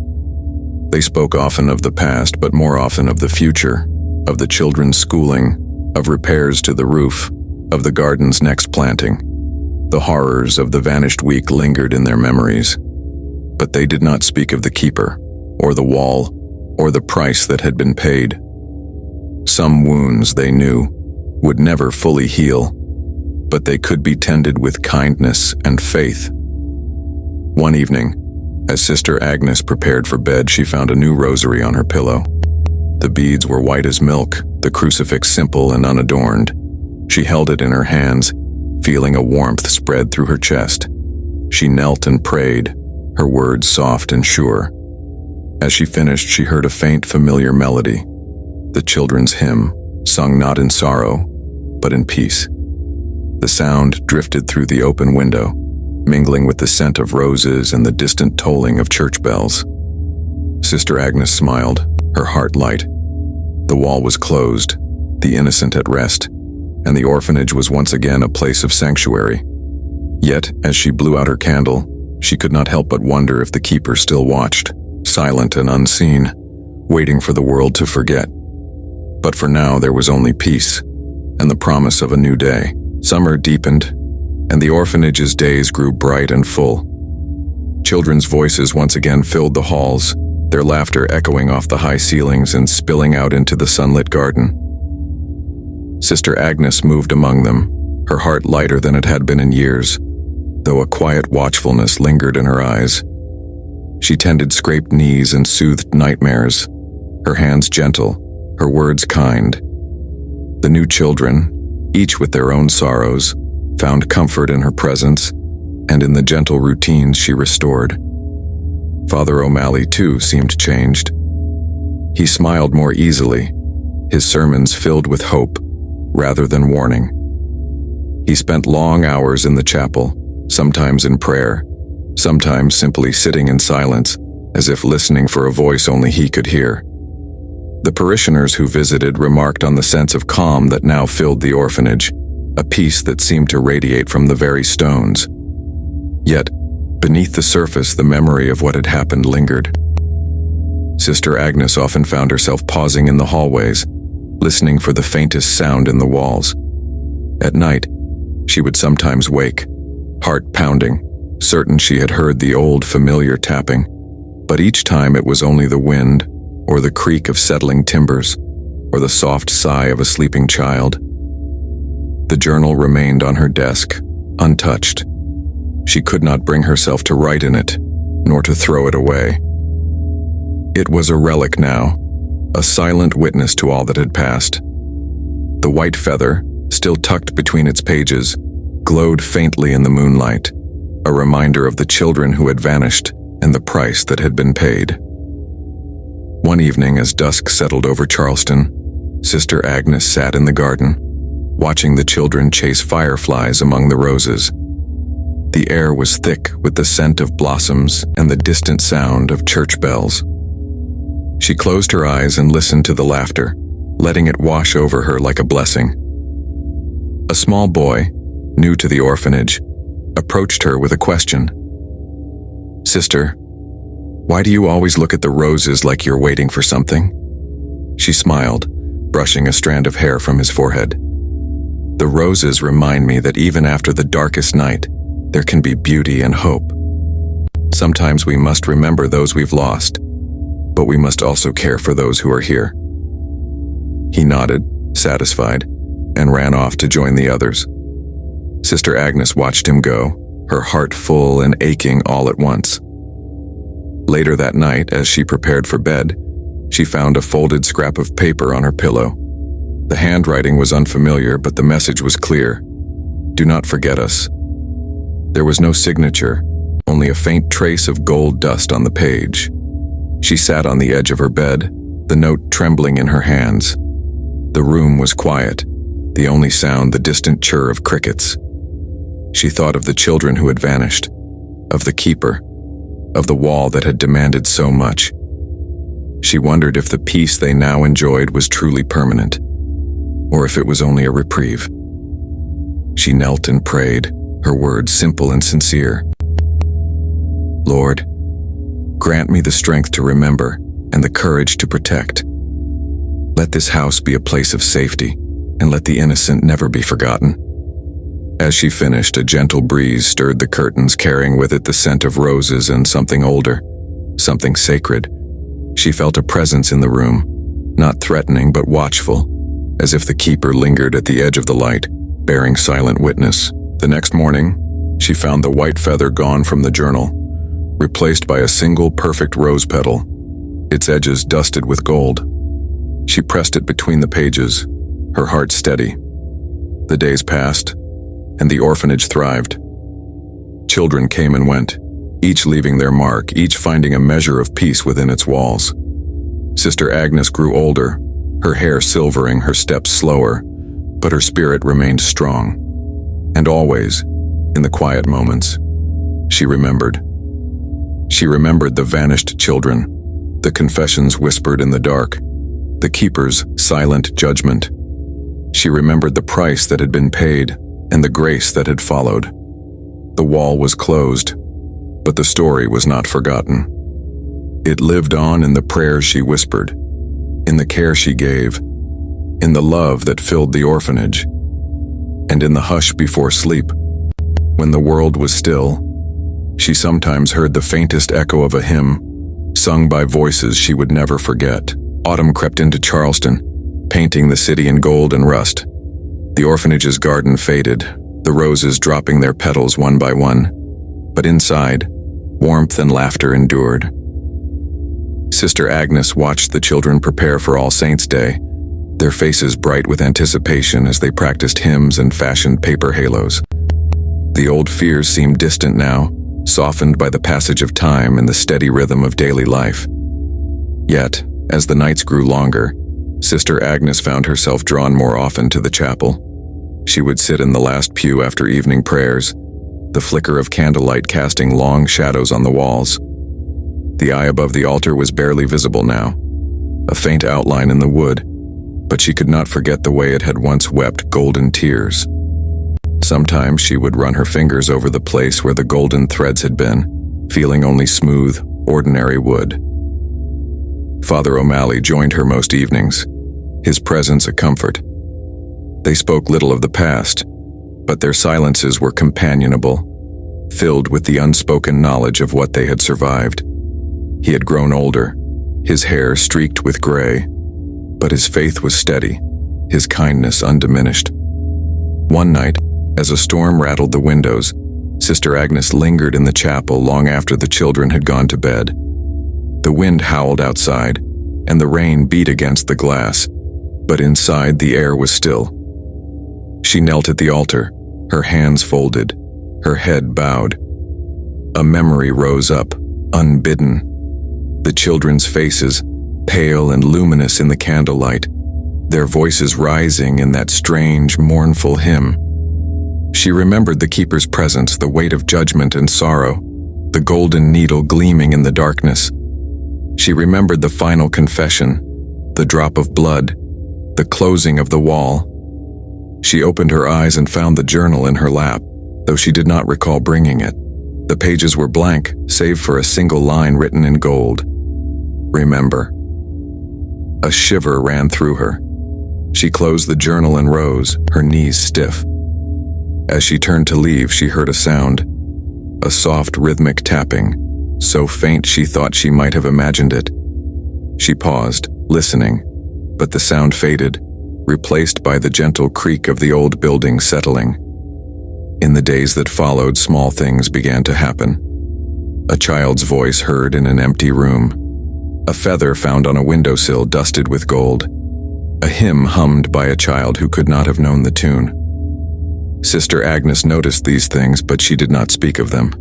They spoke often of the past, but more often of the future, of the children's schooling, of repairs to the roof, of the garden's next planting. The horrors of the vanished week lingered in their memories, but they did not speak of the keeper, or the wall, or the price that had been paid. Some wounds, they knew, would never fully heal, but they could be tended with kindness and faith. One evening, as Sister Agnes prepared for bed, she found a new rosary on her pillow. The beads were white as milk, the crucifix simple and unadorned. She held it in her hands, feeling a warmth spread through her chest. She knelt and prayed, her words soft and sure. As she finished, she heard a faint, familiar melody, the children's hymn, sung not in sorrow, but in peace. The sound drifted through the open window, mingling with the scent of roses and the distant tolling of church bells. Sister Agnes smiled, her heart light. The wall was closed, the innocent at rest, and the orphanage was once again a place of sanctuary. Yet, as she blew out her candle, she could not help but wonder if the keeper still watched, silent and unseen, waiting for the world to forget. But for now there was only peace, and the promise of a new day. Summer deepened, and the orphanage's days grew bright and full. Children's voices once again filled the halls, their laughter echoing off the high ceilings and spilling out into the sunlit garden. Sister Agnes moved among them, her heart lighter than it had been in years, though a quiet watchfulness lingered in her eyes. She tended scraped knees and soothed nightmares, her hands gentle, her words kind. The new children, each with their own sorrows, found comfort in her presence and in the gentle routines she restored. Father O'Malley, too, seemed changed. He smiled more easily, his sermons filled with hope rather than warning. He spent long hours in the chapel, sometimes in prayer, sometimes simply sitting in silence, as if listening for a voice only he could hear. The parishioners who visited remarked on the sense of calm that now filled the orphanage, a peace that seemed to radiate from the very stones. Yet, beneath the surface, the memory of what had happened lingered. Sister Agnes often found herself pausing in the hallways, listening for the faintest sound in the walls. At night, she would sometimes wake, heart pounding, certain she had heard the old familiar tapping, but each time it was only the wind, or the creak of settling timbers, or the soft sigh of a sleeping child. The journal remained on her desk, untouched. She could not bring herself to write in it, nor to throw it away. It was a relic now, a silent witness to all that had passed. The white feather, still tucked between its pages, glowed faintly in the moonlight, a reminder of the children who had vanished and the price that had been paid. One evening, as dusk settled over Charleston, Sister Agnes sat in the garden, watching the children chase fireflies among the roses. The air was thick with the scent of blossoms and the distant sound of church bells. She closed her eyes and listened to the laughter, letting it wash over her like a blessing. A small boy, new to the orphanage, approached her with a question. "Sister, why do you always look at the roses like you're waiting for something?" She smiled, brushing a strand of hair from his forehead. "The roses remind me that even after the darkest night, there can be beauty and hope. Sometimes we must remember those we've lost, but we must also care for those who are here." He nodded, satisfied, and ran off to join the others. Sister Agnes watched him go, her heart full and aching all at once. Later that night, as she prepared for bed, she found a folded scrap of paper on her pillow. The handwriting was unfamiliar, but the message was clear. "Do not forget us." There was no signature, only a faint trace of gold dust on the page. She sat on the edge of her bed, the note trembling in her hands. The room was quiet, the only sound the distant chirr of crickets. She thought of the children who had vanished, of the keeper, of the wall that had demanded so much. She wondered if the peace they now enjoyed was truly permanent, or if it was only a reprieve. She knelt and prayed, her words simple and sincere. "Lord, grant me the strength to remember and the courage to protect. Let this house be a place of safety, and let the innocent never be forgotten." As she finished, a gentle breeze stirred the curtains, carrying with it the scent of roses and something older, something sacred. She felt a presence in the room, not threatening but watchful, as if the keeper lingered at the edge of the light, bearing silent witness. The next morning, she found the white feather gone from the journal, replaced by a single perfect rose petal, its edges dusted with gold. She pressed it between the pages, her heart steady. The days passed, and the orphanage thrived. Children came and went, each leaving their mark, each finding a measure of peace within its walls. Sister Agnes grew older, her hair silvering, her steps slower, but her spirit remained strong. And always, in the quiet moments, she remembered. She remembered the vanished children, the confessions whispered in the dark, the keeper's silent judgment. She remembered the price that had been paid and the grace that had followed. The wall was closed, but the story was not forgotten. It lived on in the prayers she whispered, in the care she gave, in the love that filled the orphanage, and in the hush before sleep, when the world was still She sometimes heard the faintest echo of a hymn, sung by voices she would never forget. Autumn crept into Charleston, painting the city in gold and rust. The orphanage's garden faded, the roses dropping their petals one by one. But inside, warmth and laughter endured. Sister Agnes watched the children prepare for All Saints' Day, their faces bright with anticipation as they practiced hymns and fashioned paper halos. The old fears seemed distant now, softened by the passage of time and the steady rhythm of daily life. Yet, as the nights grew longer, Sister Agnes found herself drawn more often to the chapel. She would sit in the last pew after evening prayers, the flicker of candlelight casting long shadows on the walls. The eye above the altar was barely visible now, a faint outline in the wood, but she could not forget the way it had once wept golden tears. Sometimes she would run her fingers over the place where the golden threads had been, feeling only smooth, ordinary wood. Father O'Malley joined her most evenings, his presence a comfort. They spoke little of the past, but their silences were companionable, filled with the unspoken knowledge of what they had survived. He had grown older, his hair streaked with gray, but his faith was steady, his kindness undiminished. One night, as a storm rattled the windows, Sister Agnes lingered in the chapel long after the children had gone to bed. The wind howled outside, and the rain beat against the glass, but inside the air was still. She knelt at the altar, her hands folded, her head bowed. A memory rose up, unbidden. The children's faces, pale and luminous in the candlelight, their voices rising in that strange, mournful hymn. She remembered the keeper's presence, the weight of judgment and sorrow, the golden needle gleaming in the darkness. She remembered the final confession, the drop of blood, the closing of the wall. She opened her eyes and found the journal in her lap, though she did not recall bringing it. The pages were blank, save for a single line written in gold. Remember. A shiver ran through her. She closed the journal and rose, her knees stiff. As she turned to leave, she heard a sound, a soft rhythmic tapping, so faint she thought she might have imagined it. She paused, listening, but the sound faded, replaced by the gentle creak of the old building settling. In the days that followed, small things began to happen. A child's voice heard in an empty room, a feather found on a windowsill dusted with gold, a hymn hummed by a child who could not have known the tune. Sister Agnes noticed these things, but she did not speak of them.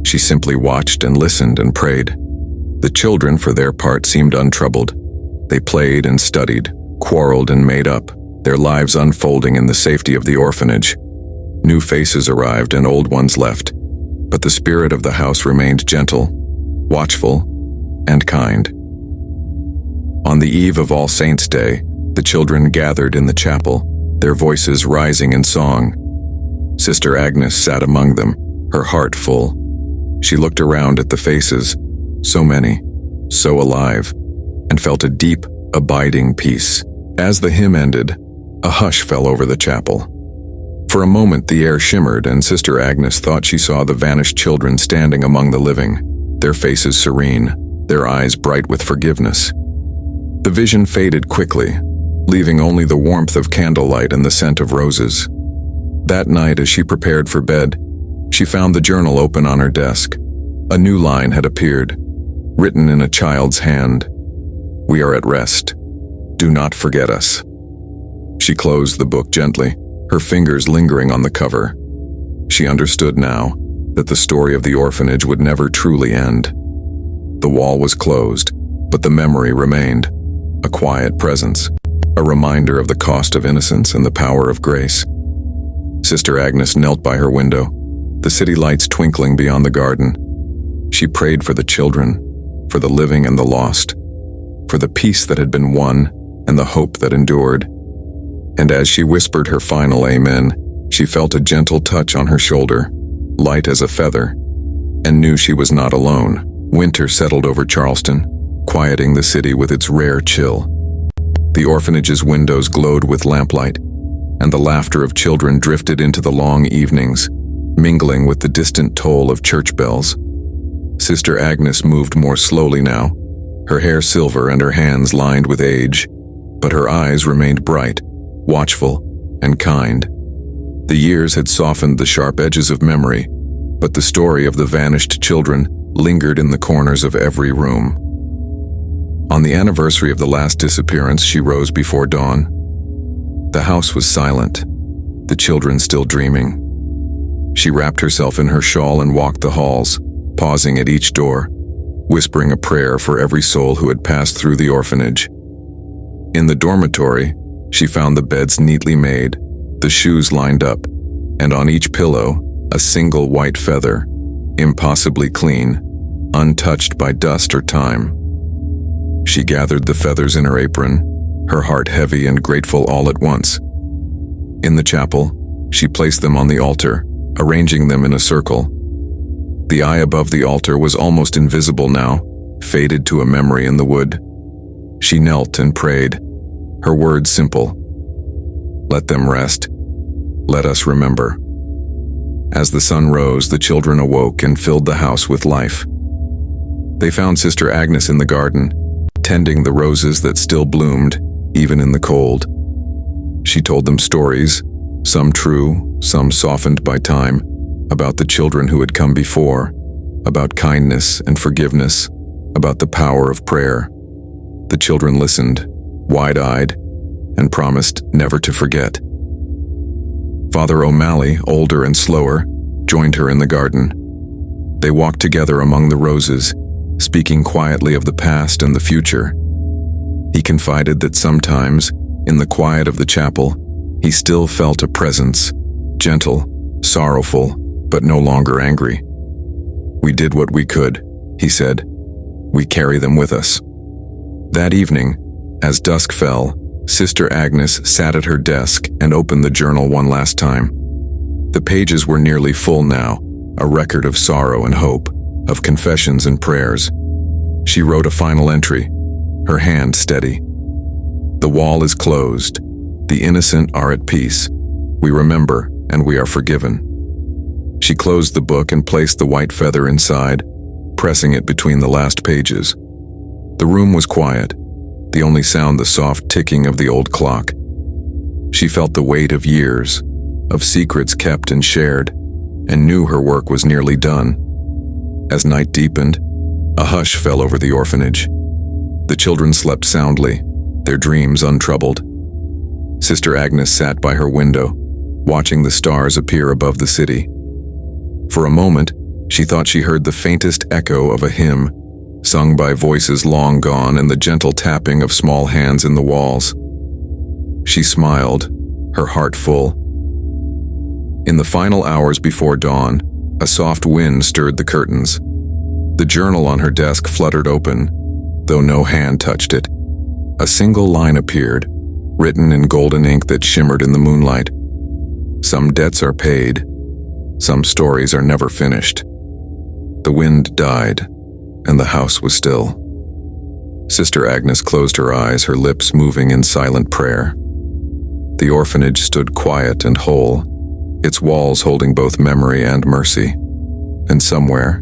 She simply watched and listened and prayed. The children, for their part, seemed untroubled. They played and studied, quarreled and made up, their lives unfolding in the safety of the orphanage. New faces arrived and old ones left, but the spirit of the house remained gentle, watchful, and kind. On the eve of All Saints' Day, the children gathered in the chapel, their voices rising in song. Sister Agnes sat among them, her heart full. She looked around at the faces, so many, so alive, and felt a deep, abiding peace. As the hymn ended, a hush fell over the chapel. For a moment the air shimmered, and Sister Agnes thought she saw the vanished children standing among the living, their faces serene, their eyes bright with forgiveness. The vision faded quickly, leaving only the warmth of candlelight and the scent of roses. That night, as she prepared for bed, she found the journal open on her desk. A new line had appeared, written in a child's hand. "We are at rest. Do not forget us." She closed the book gently, her fingers lingering on the cover. She understood now that the story of the orphanage would never truly end. The wall was closed, but the memory remained, a quiet presence, a reminder of the cost of innocence and the power of grace. Sister Agnes knelt by her window, the city lights twinkling beyond the garden. She prayed for the children, for the living and the lost, for the peace that had been won and the hope that endured. And as she whispered her final amen, she felt a gentle touch on her shoulder, light as a feather, and knew she was not alone. Winter settled over Charleston, quieting the city with its rare chill. The orphanage's windows glowed with lamplight, and the laughter of children drifted into the long evenings, mingling with the distant toll of church bells. Sister Agnes moved more slowly now, her hair silver and her hands lined with age, but her eyes remained bright, watchful, and kind. The years had softened the sharp edges of memory, but the story of the vanished children lingered in the corners of every room. On the anniversary of the last disappearance, she rose before dawn. The house was silent, the children still dreaming. She wrapped herself in her shawl and walked the halls, pausing at each door, whispering a prayer for every soul who had passed through the orphanage. In the dormitory, she found the beds neatly made, the shoes lined up, and on each pillow, a single white feather, impossibly clean, untouched by dust or time. She gathered the feathers in her apron, her heart heavy and grateful all at once. In the chapel, she placed them on the altar, arranging them in a circle. The eye above the altar was almost invisible now, faded to a memory in the wood. She knelt and prayed, her words simple. Let them rest. Let us remember. As the sun rose, the children awoke and filled the house with life. They found Sister Agnes in the garden, tending the roses that still bloomed, even in the cold. She told them stories, some true, some softened by time, about the children who had come before, about kindness and forgiveness, about the power of prayer. The children listened, wide-eyed, and promised never to forget. Father O'Malley, older and slower, joined her in the garden. They walked together among the roses, speaking quietly of the past and the future. He confided that sometimes, in the quiet of the chapel, he still felt a presence, gentle, sorrowful, but no longer angry. We did what we could, he said. We carry them with us. That evening, as dusk fell, Sister Agnes sat at her desk and opened the journal one last time. The pages were nearly full now, a record of sorrow and hope, of confessions and prayers. She wrote a final entry, her hand steady. The wall is closed. The innocent are at peace. We remember, and we are forgiven. She closed the book and placed the white feather inside, pressing it between the last pages. The room was quiet, the only sound the soft ticking of the old clock. She felt the weight of years, of secrets kept and shared, and knew her work was nearly done. As night deepened, a hush fell over the orphanage. The children slept soundly, their dreams untroubled. Sister Agnes sat by her window, watching the stars appear above the city. For a moment, she thought she heard the faintest echo of a hymn, sung by voices long gone and the gentle tapping of small hands in the walls. She smiled, her heart full. In the final hours before dawn, a soft wind stirred the curtains. The journal on her desk fluttered open, though no hand touched it. A single line appeared, written in golden ink that shimmered in the moonlight. Some debts are paid, some stories are never finished. The wind died, and the house was still. Sister Agnes closed her eyes, her lips moving in silent prayer. The orphanage stood quiet and whole, its walls holding both memory and mercy. And somewhere,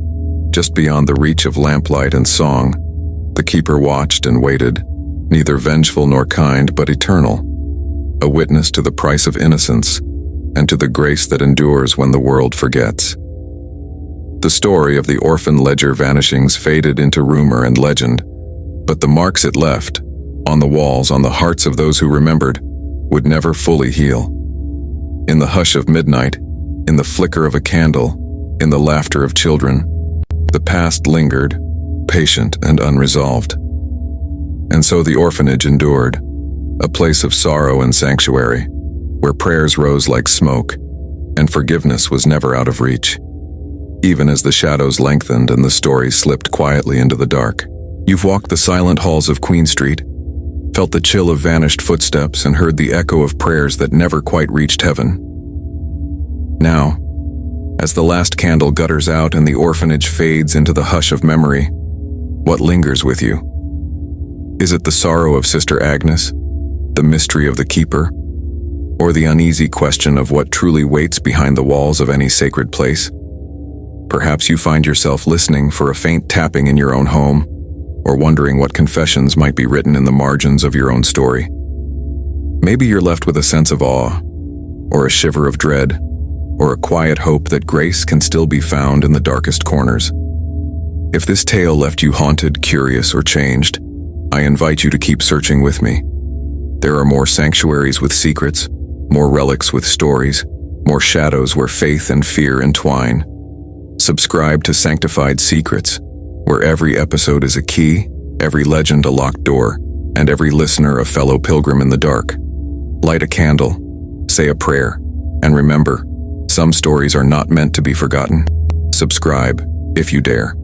just beyond the reach of lamplight and song, the keeper watched and waited, neither vengeful nor kind, but eternal, a witness to the price of innocence and to the grace that endures when the world forgets. The story of the orphan ledger Vanishings faded into rumor and legend, but the marks it left, on the walls, on the hearts of those who remembered, would never fully heal. In the hush of midnight, in the flicker of a candle, in the laughter of children, the past lingered, patient and unresolved. And so the orphanage endured, a place of sorrow and sanctuary, where prayers rose like smoke, and forgiveness was never out of reach. Even as the shadows lengthened and the story slipped quietly into the dark. You've walked the silent halls of Queen Street, felt the chill of vanished footsteps, and heard the echo of prayers that never quite reached heaven. Now, as the last candle gutters out and the orphanage fades into the hush of memory, what lingers with you? Is it the sorrow of Sister Agnes, the mystery of the keeper, or the uneasy question of what truly waits behind the walls of any sacred place. Perhaps you find yourself listening for a faint tapping in your own home, or wondering what confessions might be written in the margins of your own story. Maybe you're left with a sense of awe, or a shiver of dread, or a quiet hope that grace can still be found in the darkest corners. If this tale left you haunted, curious, or changed, I invite you to keep searching with me. There are more sanctuaries with secrets, more relics with stories, more shadows where faith and fear entwine. Subscribe to Sanctified Secrets, where every episode is a key, every legend a locked door, and every listener a fellow pilgrim in the dark. Light a candle, say a prayer, and remember, some stories are not meant to be forgotten. Subscribe, if you dare.